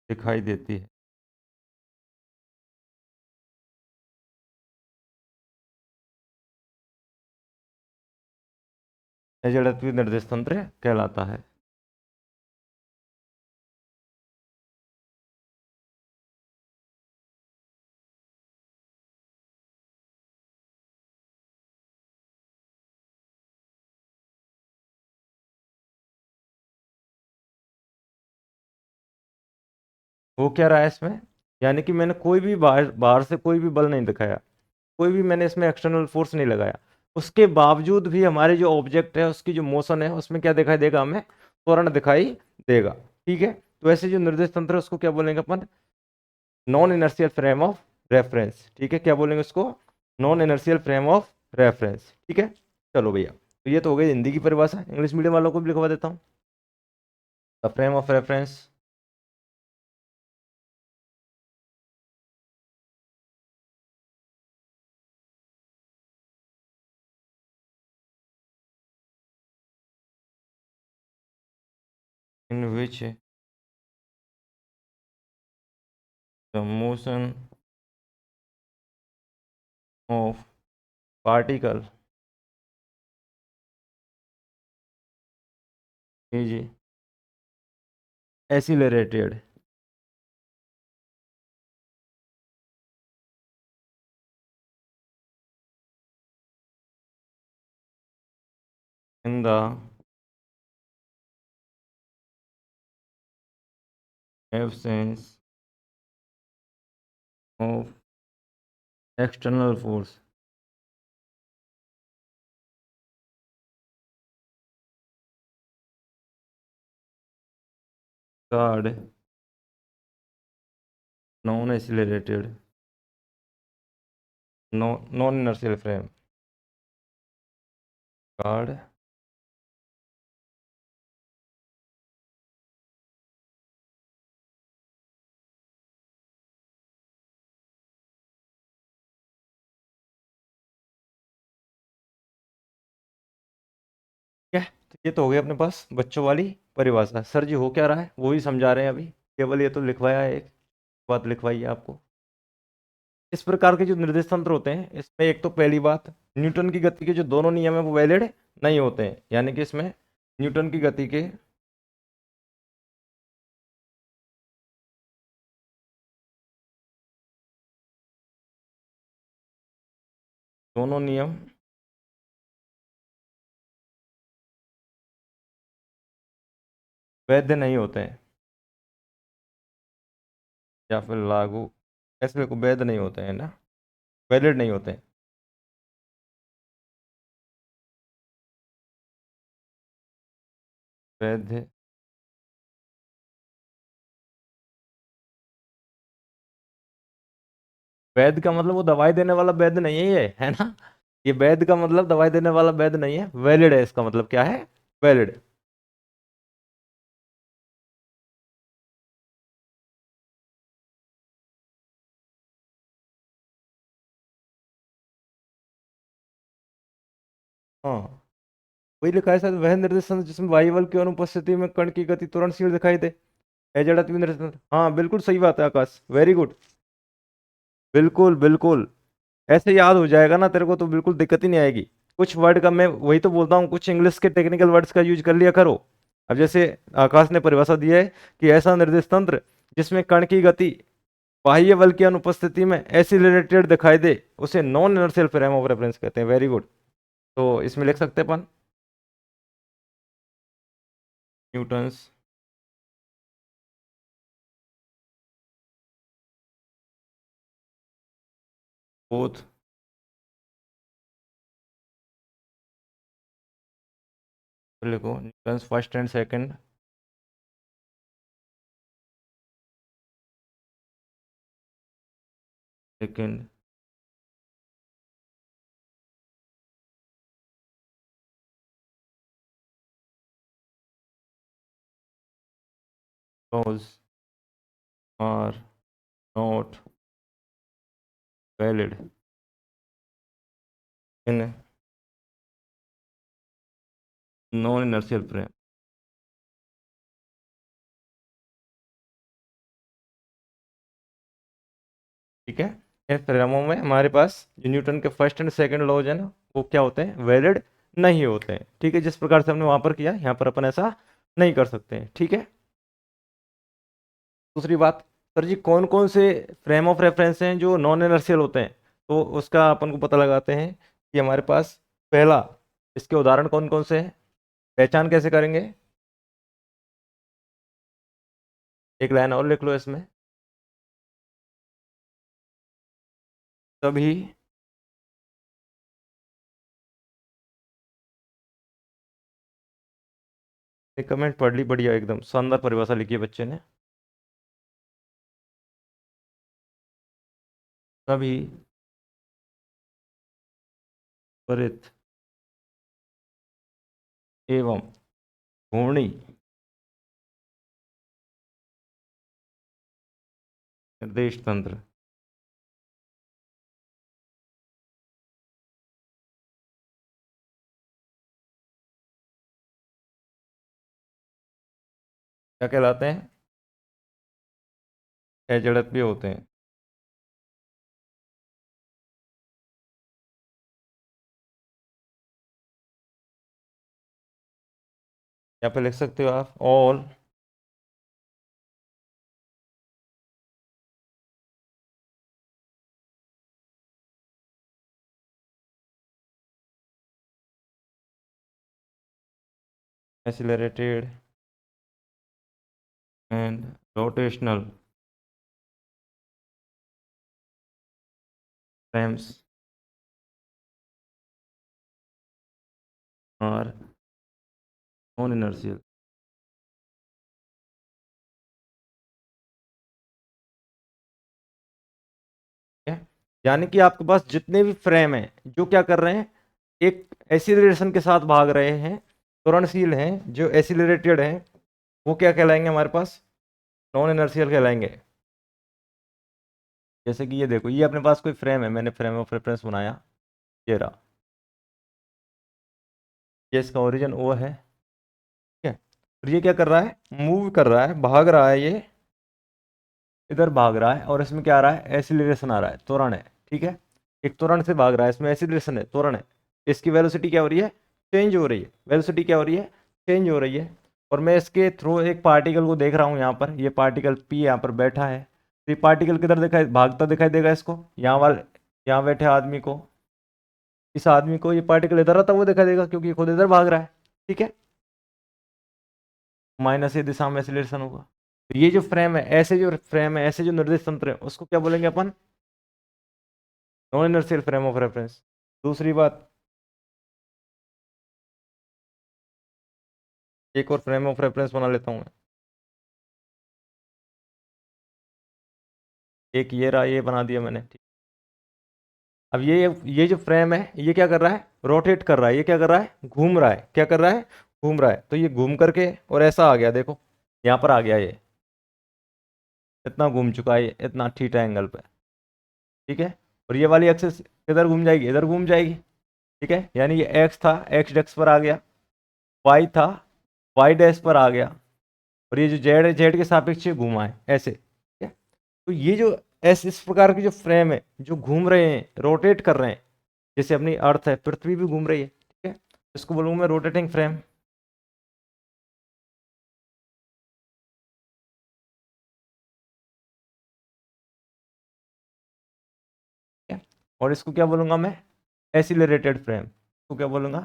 दिखाई देती है। यह जड़त्वीय निर्देश तंत्र कहलाता है। वो क्या रहा है इसमें, यानी कि मैंने कोई भी बाहर बाहर से कोई भी बल नहीं दिखाया, कोई भी मैंने इसमें एक्सटर्नल फोर्स नहीं लगाया, उसके बावजूद भी हमारे जो ऑब्जेक्ट है उसकी जो मोशन है उसमें क्या दिखाई देगा, हमें त्वरण दिखाई देगा। ठीक है, तो ऐसे जो निर्देश तंत्र है उसको क्या बोलेंगे अपन, non inertial frame of reference. ठीक है, क्या बोलेंगे उसको, non inertial frame of reference. ठीक है, चलो भैया, तो ये तो हो गई हिंदी की परिभाषा, इंग्लिश मीडियम वालों को भी लिखवा देता हूँ। The frame of reference in which the motion of particle is accelerated in the absence of external force। Third, non accelerated non inertial frame card क्या है? तो ये तो हो गया अपने पास बच्चों वाली परिभाषा। सर जी हो क्या रहा है वो ही समझा रहे हैं अभी, केवल ये तो लिखवाया है, एक बात लिखवाई है आपको। इस प्रकार के जो निर्देश तंत्र होते हैं इसमें एक तो पहली बात, न्यूटन की गति के जो दोनों नियम है वो वैलिड नहीं होते हैं, यानी कि इसमें न्यूटन की गति के दोनों नियम वैध नहीं होते हैं, या फिर लागू, ऐसे को वैध नहीं होते हैं ना, वैलिड नहीं होते हैं। वैध, वैध का मतलब वो दवाई देने वाला वैध नहीं है, ये है ना। ये वैध का मतलब दवाई देने वाला वैध नहीं है, वैलिड है, इसका मतलब क्या है, वैलिड। हाँ, वही लिखा है शायद, वह निर्देशन जिसमें वायु बल की अनुपस्थिति में कण की गति तुरंत दिखाई दे, है जड़त्व निर्देशन। हाँ बिल्कुल सही बात है आकाश, वेरी गुड। बिल्कुल बिल्कुल, ऐसे याद हो जाएगा ना तेरे को तो बिल्कुल दिक्कत ही नहीं आएगी। कुछ वर्ड का मैं वही तो बोलता हूँ, कुछ इंग्लिश के टेक्निकल वर्ड्स का यूज कर लिया करो। अब जैसे आकाश ने परिभाषा दी है कि ऐसा निर्देश तंत्र जिसमें कण की गति बाह्य बल की अनुपस्थिति में ऐसी रिलेटेड दिखाई दे उसे non inertial frame of reference कहते हैं, वेरी गुड। तो इसमें लिख सकते हैं अपन, न्यूटन्स फोर्थ, लिखो Newton's first and second, second laws are not valid in non inertial frame. ठीक है, इन फ्रेमों में हमारे पास जो न्यूटन के फर्स्ट एंड सेकंड लॉज है ना वो क्या होते हैं, वैलिड नहीं होते हैं। ठीक है, जिस प्रकार से हमने वहां पर किया यहाँ पर अपन ऐसा नहीं कर सकते हैं। ठीक है, दूसरी बात, सर जी कौन कौन से फ्रेम ऑफ रेफरेंस हैं जो नॉन इनर्शियल होते हैं, तो उसका अपन को पता लगाते हैं कि हमारे पास पहला, इसके उदाहरण कौन कौन से हैं, पहचान कैसे करेंगे, एक लाइन और लिख लो इसमें, तभी एक कमेंट पढ़ ली, बढ़िया एकदम शानदार परिभाषा लिखी है बच्चे ने, तभी त्वरित एवं घूर्णी निर्देश तंत्र। क्या कहलाते हैं, जड़त भी होते हैं। यहाँ पे लिख सकते हो आप, all accelerated and rotational frames are non inertial। ठीक है, यानी कि आपके पास जितने भी फ्रेम हैं जो क्या कर रहे हैं, एक एसिलरेशन के साथ भाग रहे हैं, त्वरणशील हैं, जो एसिलरेटेड हैं, वो क्या कहलाएंगे हमारे पास, नॉन इनर्शियल कहलाएंगे। जैसे कि ये देखो, ये अपने पास कोई फ्रेम है, मैंने फ्रेम ऑफ रेफरेंस बनाया, ये रहा, ये इसका ओरिजिन ओ है, ठीक है। और ये क्या कर रहा है, मूव कर रहा है, भाग रहा है, ये इधर भाग रहा है, और इसमें क्या आ रहा है, एसिलरेशन आ रहा है, त्वरण है, ठीक है। एक त्वरण से भाग रहा है, इसमें एसिलरेशन है, त्वरण है, इसकी वेलोसिटी क्या हो रही है, चेंज हो रही है, वेलोसिटी क्या हो रही है, चेंज हो रही है। और मैं इसके थ्रू एक पार्टिकल को देख रहा हूँ, यहाँ पर ये पार्टिकल पी यहाँ पर बैठा है, तो ये पार्टिकल किधर दिखाई, भागता दिखाई देगा इसको, यहाँ वाले, यहाँ बैठे आदमी को, इस आदमी को ये पार्टिकल इधर आता हुआ दिखाई देगा, क्योंकि ये खुद इधर भाग रहा है, ठीक है। माइनस ये दिशा में एक्सीलरेशन होगा। तो ये जो फ्रेम है, ऐसे जो फ्रेम है, ऐसे जो निर्देश तंत्र है, उसको क्या बोलेंगे अपन, non inertial frame of reference. दूसरी बात, एक और फ्रेम ऑफ रेफरेंस बना लेता हूँ मैं, एक ये रहा, ये बना दिया मैंने, ठीक। अब ये जो फ्रेम है, ये क्या कर रहा है, रोटेट कर रहा है, ये क्या कर रहा है, घूम रहा है, क्या कर रहा है, घूम रहा है। तो ये घूम करके और ऐसा आ गया, देखो यहाँ पर आ गया, ये इतना घूम चुका है, ये इतना थीटा एंगल पे, ठीक है। और ये वाली एक्सिस किधर घूम जाएगी, इधर घूम जाएगी, ठीक है। यानी ये एक्स था, एक्स डेक्स पर आ गया, वाई था, वाई डैश पर आ गया, और ये जो जेड है, जेड के सापेक्ष घूमा है, ऐसे, ठीक है। तो ये जो इस प्रकार की जो फ्रेम है, जो घूम रहे हैं, रोटेट कर रहे हैं, जैसे अपनी अर्थ है, पृथ्वी भी घूम रही है, ठीक है, इसको बोलूंगा मैं रोटेटिंग फ्रेम, ठीक है। और इसको क्या बोलूंगा मैं, एसिलरेटेड फ्रेम, इसको क्या बोलूंगा,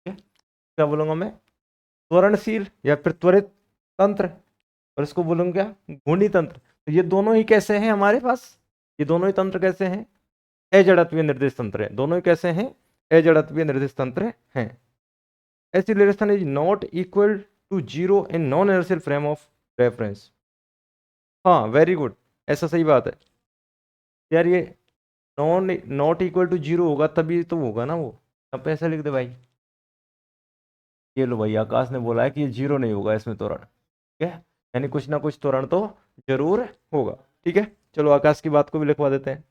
ठीक है, क्या बोलूंगा मैं, त्वरणशील या फिर त्वरित तंत्र, और इसको बोलूंगा क्या, घूर्णी तंत्र। तो ये दोनों ही कैसे हैं हमारे पास, ये दोनों ही तंत्र कैसे हैं, अजड़त्वीय निर्देश तंत्र है, दोनों ही कैसे हैं, अजड़त्वीय निर्देश तंत्र हैं। Acceleration is not equal to zero in non inertial frame of reference. हाँ वेरी गुड, ऐसा सही बात है यार, ये non not equal to zero होगा तभी तो होगा ना वो। अब ऐसा लिख दे भाई, ये लो भाई, आकाश ने बोला है कि ये जीरो नहीं होगा इसमें त्वरण, ठीक है, यानी कुछ ना कुछ त्वरण तो जरूर होगा, ठीक है। चलो आकाश की बात को भी लिखवा देते हैं।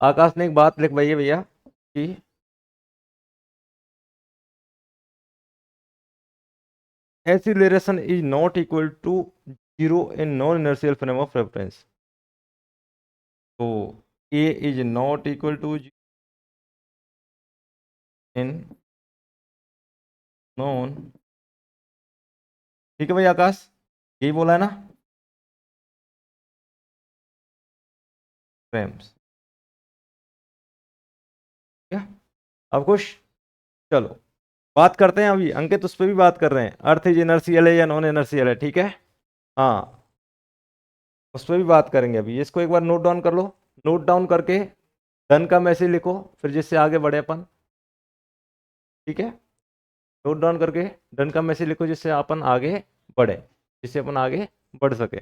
आकाश ने एक बात लिखवाई है भैया कि acceleration is not equal to zero in non inertial frame of reference. तो A is not equal to in non, ठीक है भाई आकाश, यही बोला है ना, फ्रेम्स, ठीक है। अब खुश, चलो बात करते हैं अभी, अंकित उस पर भी बात कर रहे हैं, अर्थ इज इनर्शियल है या नॉन इनर्शियल है, ठीक है। हाँ उस पर भी बात करेंगे अभी, इसको एक बार नोट डाउन कर लो, नोट डाउन करके डन का मैसेज लिखो, फिर जिससे आगे बढ़े अपन, ठीक है। नोट डाउन करके डन का मैसेज लिखो, जिससे अपन आगे बढ़े, जिससे अपन आगे बढ़ सके।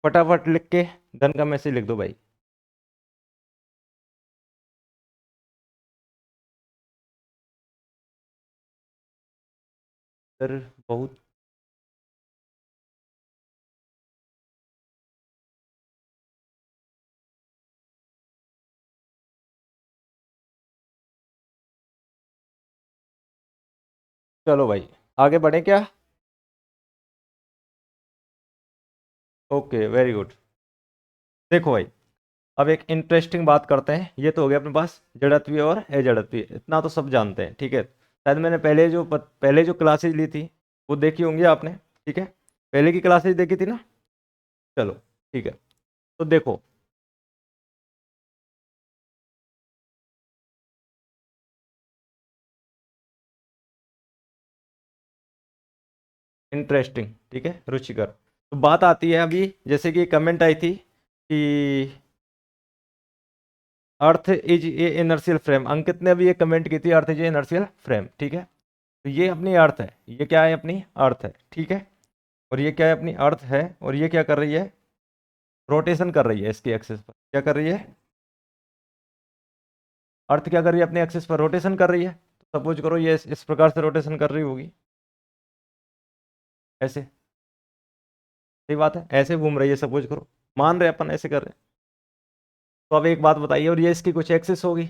फटाफट लिख के डन का मैसेज लिख दो भाई। सर बहुत, चलो भाई आगे बढ़े क्या, ओके वेरी गुड। देखो भाई, अब एक इंटरेस्टिंग बात करते हैं, ये तो हो गया अपने पास जड़त्वीय और अजड़त्वीय, इतना तो सब जानते हैं, ठीक है। शायद मैंने पहले जो क्लासेज ली थी वो देखी होंगी आपने, ठीक है, पहले की क्लासेज देखी थी ना। चलो ठीक है, तो देखो, इंटरेस्टिंग, ठीक है, रुचिकर। तो बात आती है अभी, जैसे कि कमेंट आई थी कि earth is a inertial frame. Ankit ने अभी ये कमेंट की थी, earth is a inertial frame, ठीक है। तो ये अपनी अर्थ है, ये क्या है, अपनी अर्थ है, ठीक है। और ये क्या है, अपनी अर्थ है, और ये क्या कर रही है, रोटेशन कर रही है इसकी एक्सिस पर। क्या कर रही है, अर्थ क्या कर रही है, अपने एक्सिस पर रोटेशन कर रही है। तो सपोज करो ये इस प्रकार से रोटेशन कर रही होगी, ऐसे, सही बात है, ऐसे घूम रही है, सपोज करो, मान रहे अपन ऐसे कर रहे हैं। तो अब एक बात बताइए, और ये इसकी कुछ एक्सिस होगी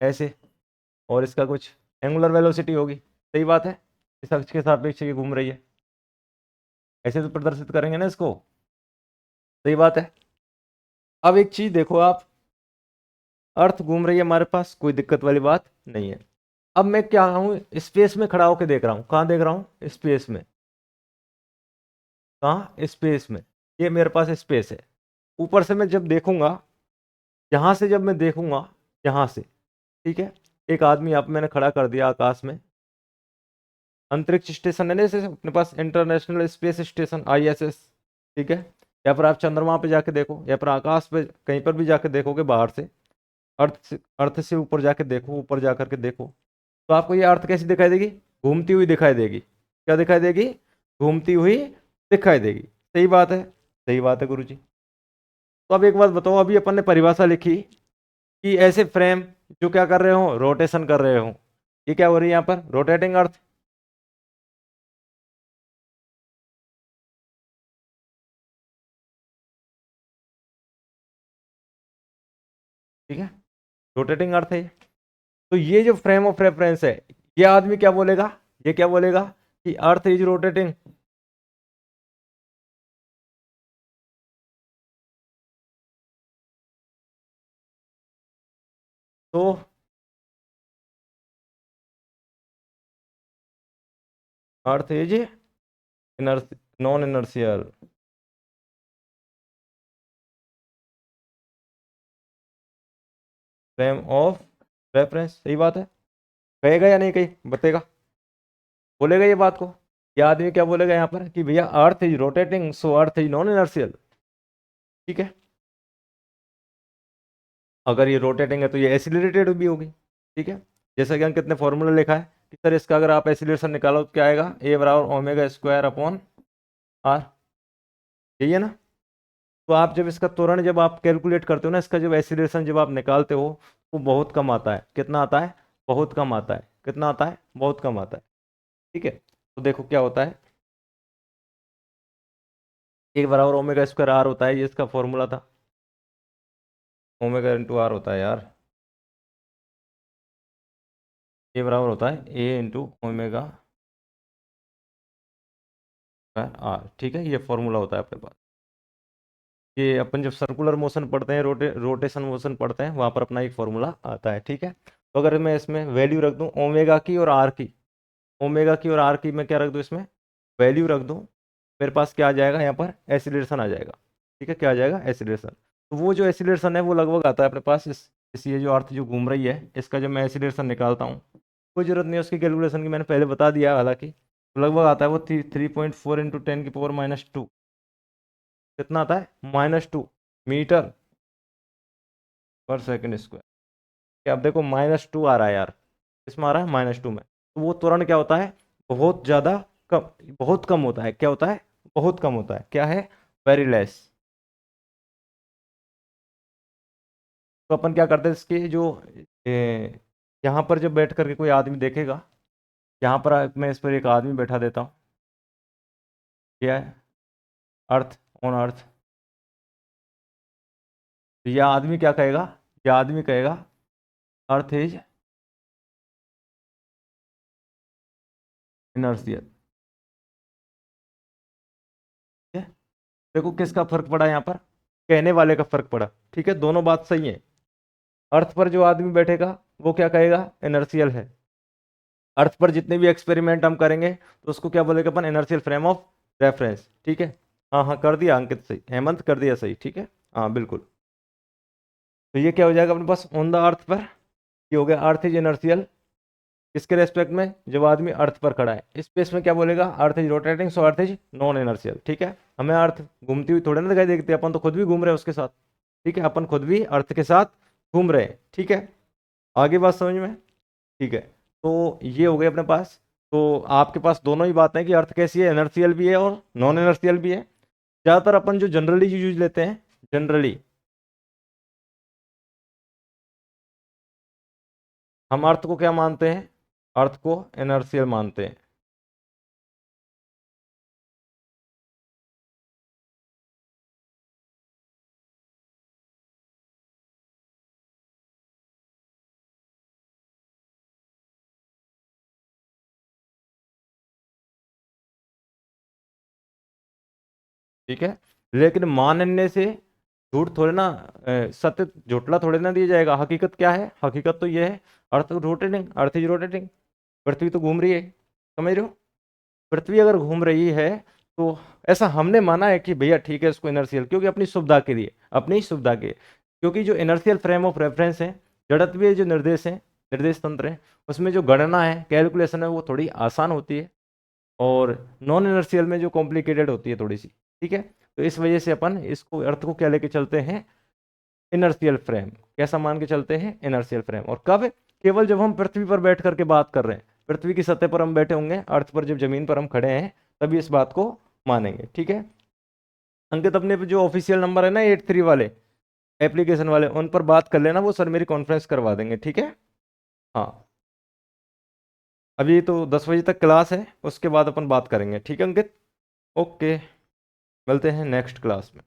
ऐसे, और इसका कुछ एंगुलर वेलोसिटी होगी, सही बात है, इस अक्ष के सापेक्ष ये घूम रही है, ऐसे तो प्रदर्शित करेंगे ना इसको, सही बात है। अब एक चीज देखो आप, अर्थ घूम रही है हमारे पास, कोई दिक्कत वाली बात नहीं है। अब मैं क्या हूँ, स्पेस में खड़ा होकर देख रहा हूँ, कहाँ देख रहा हूँ, स्पेस में, कहाँ, स्पेस में, ये मेरे पास स्पेस है। ऊपर से मैं जब देखूंगा, यहाँ से जब मैं देखूंगा, यहाँ से, ठीक है, एक आदमी आप मैंने खड़ा कर दिया आकाश में, अंतरिक्ष स्टेशन है ना जैसे अपने पास, इंटरनेशनल स्पेस स्टेशन ISS, ठीक है, या पर आप चंद्रमा पे जाके देखो, या पर आकाश पे कहीं पर भी जाके देखोगे बाहर से, अर्थ से ऊपर जाके देखो, ऊपर जा करके देखो, तो आपको ये अर्थ कैसी दिखाई देगी, घूमती हुई दिखाई देगी। क्या दिखाई देगी, घूमती हुई दिखाई देगी, सही बात है, सही बात है गुरु जी। तो अब एक बात बताओ, अभी अपन ने परिभाषा लिखी कि ऐसे फ्रेम जो क्या कर रहे हो, रोटेशन कर रहे हो, ये क्या हो रही है यहाँ पर, रोटेटिंग अर्थ, ठीक है, रोटेटिंग अर्थ है ये। तो ये जो फ्रेम ऑफ रेफरेंस है, ये आदमी क्या बोलेगा, ये क्या बोलेगा कि अर्थ इज रोटेटिंग, तो earth is non inertial, frame of reference, सही बात है। कहेगा या नहीं, कही बताएगा, बोलेगा ये बात को, ये आदमी क्या बोलेगा यहाँ पर कि भैया earth is rotating so earth is non inertial, ठीक है। अगर ये रोटेटिंग है तो ये एसिलरेटेड भी होगी, ठीक है। जैसा कि अंकित ने फॉर्मूला लिखा है कि सर इसका अगर आप एसिलेशन निकालो तो क्या आएगा, ए बराबर ओमेगा स्क्वायर अपॉन आर, यही है ना। तो आप जब इसका त्वरण जब आप कैलकुलेट करते हो ना, इसका जब एसिलेशन जब आप निकालते हो, वो बहुत कम आता है, कितना आता है, बहुत कम आता है, कितना आता है, बहुत कम आता है, ठीक है। तो देखो क्या होता है, एक बराबर ओमेगा स्क्वायर आर होता है, ये इसका फॉर्मूला था, ओमेगा इंटू आर होता है यार, ये बराबर होता है ए इंटू ओमेगा आर, ठीक है, ये फॉर्मूला होता है अपने पास। ये अपन जब सर्कुलर मोशन पढ़ते हैं, रोटेशन मोशन पढ़ते हैं, वहाँ पर अपना एक फॉर्मूला आता है, ठीक है। तो अगर मैं इसमें वैल्यू रख दूँ ओमेगा की और आर की, ओमेगा की और आर की मैं क्या रख दूँ, इसमें वैल्यू रख दूँ, मेरे पास क्या आ जाएगा, यहाँ पर एसिलेशन आ जाएगा, ठीक है, क्या आ जाएगा, एसिलेशन। तो वो जो एसिलेशन है वो लगभग आता है अपने पास इस ये जो अर्थ जो घूम रही है, इसका जब मैं एसिलेशन निकालता हूँ, कोई जरूरत नहीं है उसकी कैलकुलेशन की, मैंने पहले बता दिया हालांकि, तो लगभग आता है वो 3.4 इंटू 10⁻², कितना आता है, -2 मीटर पर सेकंड स्क्वायर। क्या आप देखो -2 आ रहा है यार, इसमें आ रहा है -2 में, तो वो त्वरण क्या होता है, बहुत ज़्यादा कम, बहुत कम होता है, क्या होता है, बहुत कम होता है, क्या है, वेरी लेस। तो अपन क्या करते हैं, इसके जो यहाँ पर जब बैठ करके कोई आदमी देखेगा, यहाँ पर मैं इस पर एक आदमी बैठा देता हूँ, क्या है, अर्थ, ऑन अर्थ, तो यह आदमी क्या कहेगा, यह आदमी कहेगा अर्थ इज इनर्शियल, ठीक है। देखो किसका फर्क पड़ा यहाँ पर, कहने वाले का फर्क पड़ा, ठीक है, दोनों बात सही है। अर्थ पर जो आदमी बैठेगा वो क्या कहेगा, इनर्शियल है। अर्थ पर जितने भी एक्सपेरिमेंट हम करेंगे तो उसको क्या बोलेगा अपन, इनर्शियल फ्रेम ऑफ रेफरेंस, ठीक है। हाँ हाँ कर दिया अंकित सही, हेमंत कर दिया सही, ठीक है, हाँ बिल्कुल। तो ये क्या हो जाएगा अपने पास, ऑन द अर्थ पर, ये हो गया अर्थ इज इनर्शियल, किसके रेस्पेक्ट में, जब आदमी अर्थ पर खड़ा है। स्पेस में क्या बोलेगा, earth is rotating so earth is non inertial, ठीक है। हमें अर्थ घूमती हुई थोड़े ना दिखाई देती, अपन तो खुद भी घूम रहे हैं उसके साथ, ठीक है, अपन खुद भी अर्थ के साथ घूम रहे हैं। ठीक है, आगे बात समझ में? ठीक है, तो ये हो गए अपने पास। तो आपके पास दोनों ही बातें हैं कि अर्थ कैसी है, इनर्शियल भी है और नॉन इनर्शियल भी है। ज़्यादातर अपन जो जनरली यूज लेते हैं, जनरली हम अर्थ को क्या मानते हैं, अर्थ को इनर्शियल मानते हैं। ठीक है, लेकिन मानने से झूठ थोड़े ना, सत्य झूठला थोड़े ना दिया जाएगा। हकीकत क्या है, हकीकत तो ये है, अर्थ रोटेटिंग, अर्थ इज रोटेटिंग, पृथ्वी तो घूम रही है, समझ रहे हो? पृथ्वी अगर घूम रही है तो ऐसा हमने माना है कि भैया ठीक है इसको इनर्शियल, क्योंकि अपनी सुविधा के लिए, अपनी सुविधा के, क्योंकि जो इनर्शियल फ्रेम ऑफ रेफरेंस है, जड़त्वीय जो निर्देश है, निर्देश तंत्र है, उसमें जो गणना है, कैलकुलेशन है, वो थोड़ी आसान होती है, और नॉन इनर्शियल में जो कॉम्प्लिकेटेड होती है थोड़ी सी। ठीक है, तो इस वजह से अपन इसको अर्थ को क्या लेके चलते हैं, इनर्शियल फ्रेम। कैसा मान के चलते हैं, इनर्शियल फ्रेम। और कब? केवल जब हम पृथ्वी पर बैठ करके बात कर रहे हैं, पृथ्वी की सतह पर हम बैठे होंगे, अर्थ पर जब जमीन पर हम खड़े हैं, तभी इस बात को मानेंगे। ठीक है, अंकित अपने पे जो ऑफिशियल नंबर है ना 83 वाले, एप्लीकेशन वाले, उन पर बात कर लेना, वो सर मेरी कॉन्फ्रेंस करवा देंगे। ठीक है, हाँ, अभी तो 10 बजे तक क्लास है, उसके बाद अपन बात करेंगे। ठीक है अंकित, ओके, मिलते हैं नेक्स्ट क्लास में।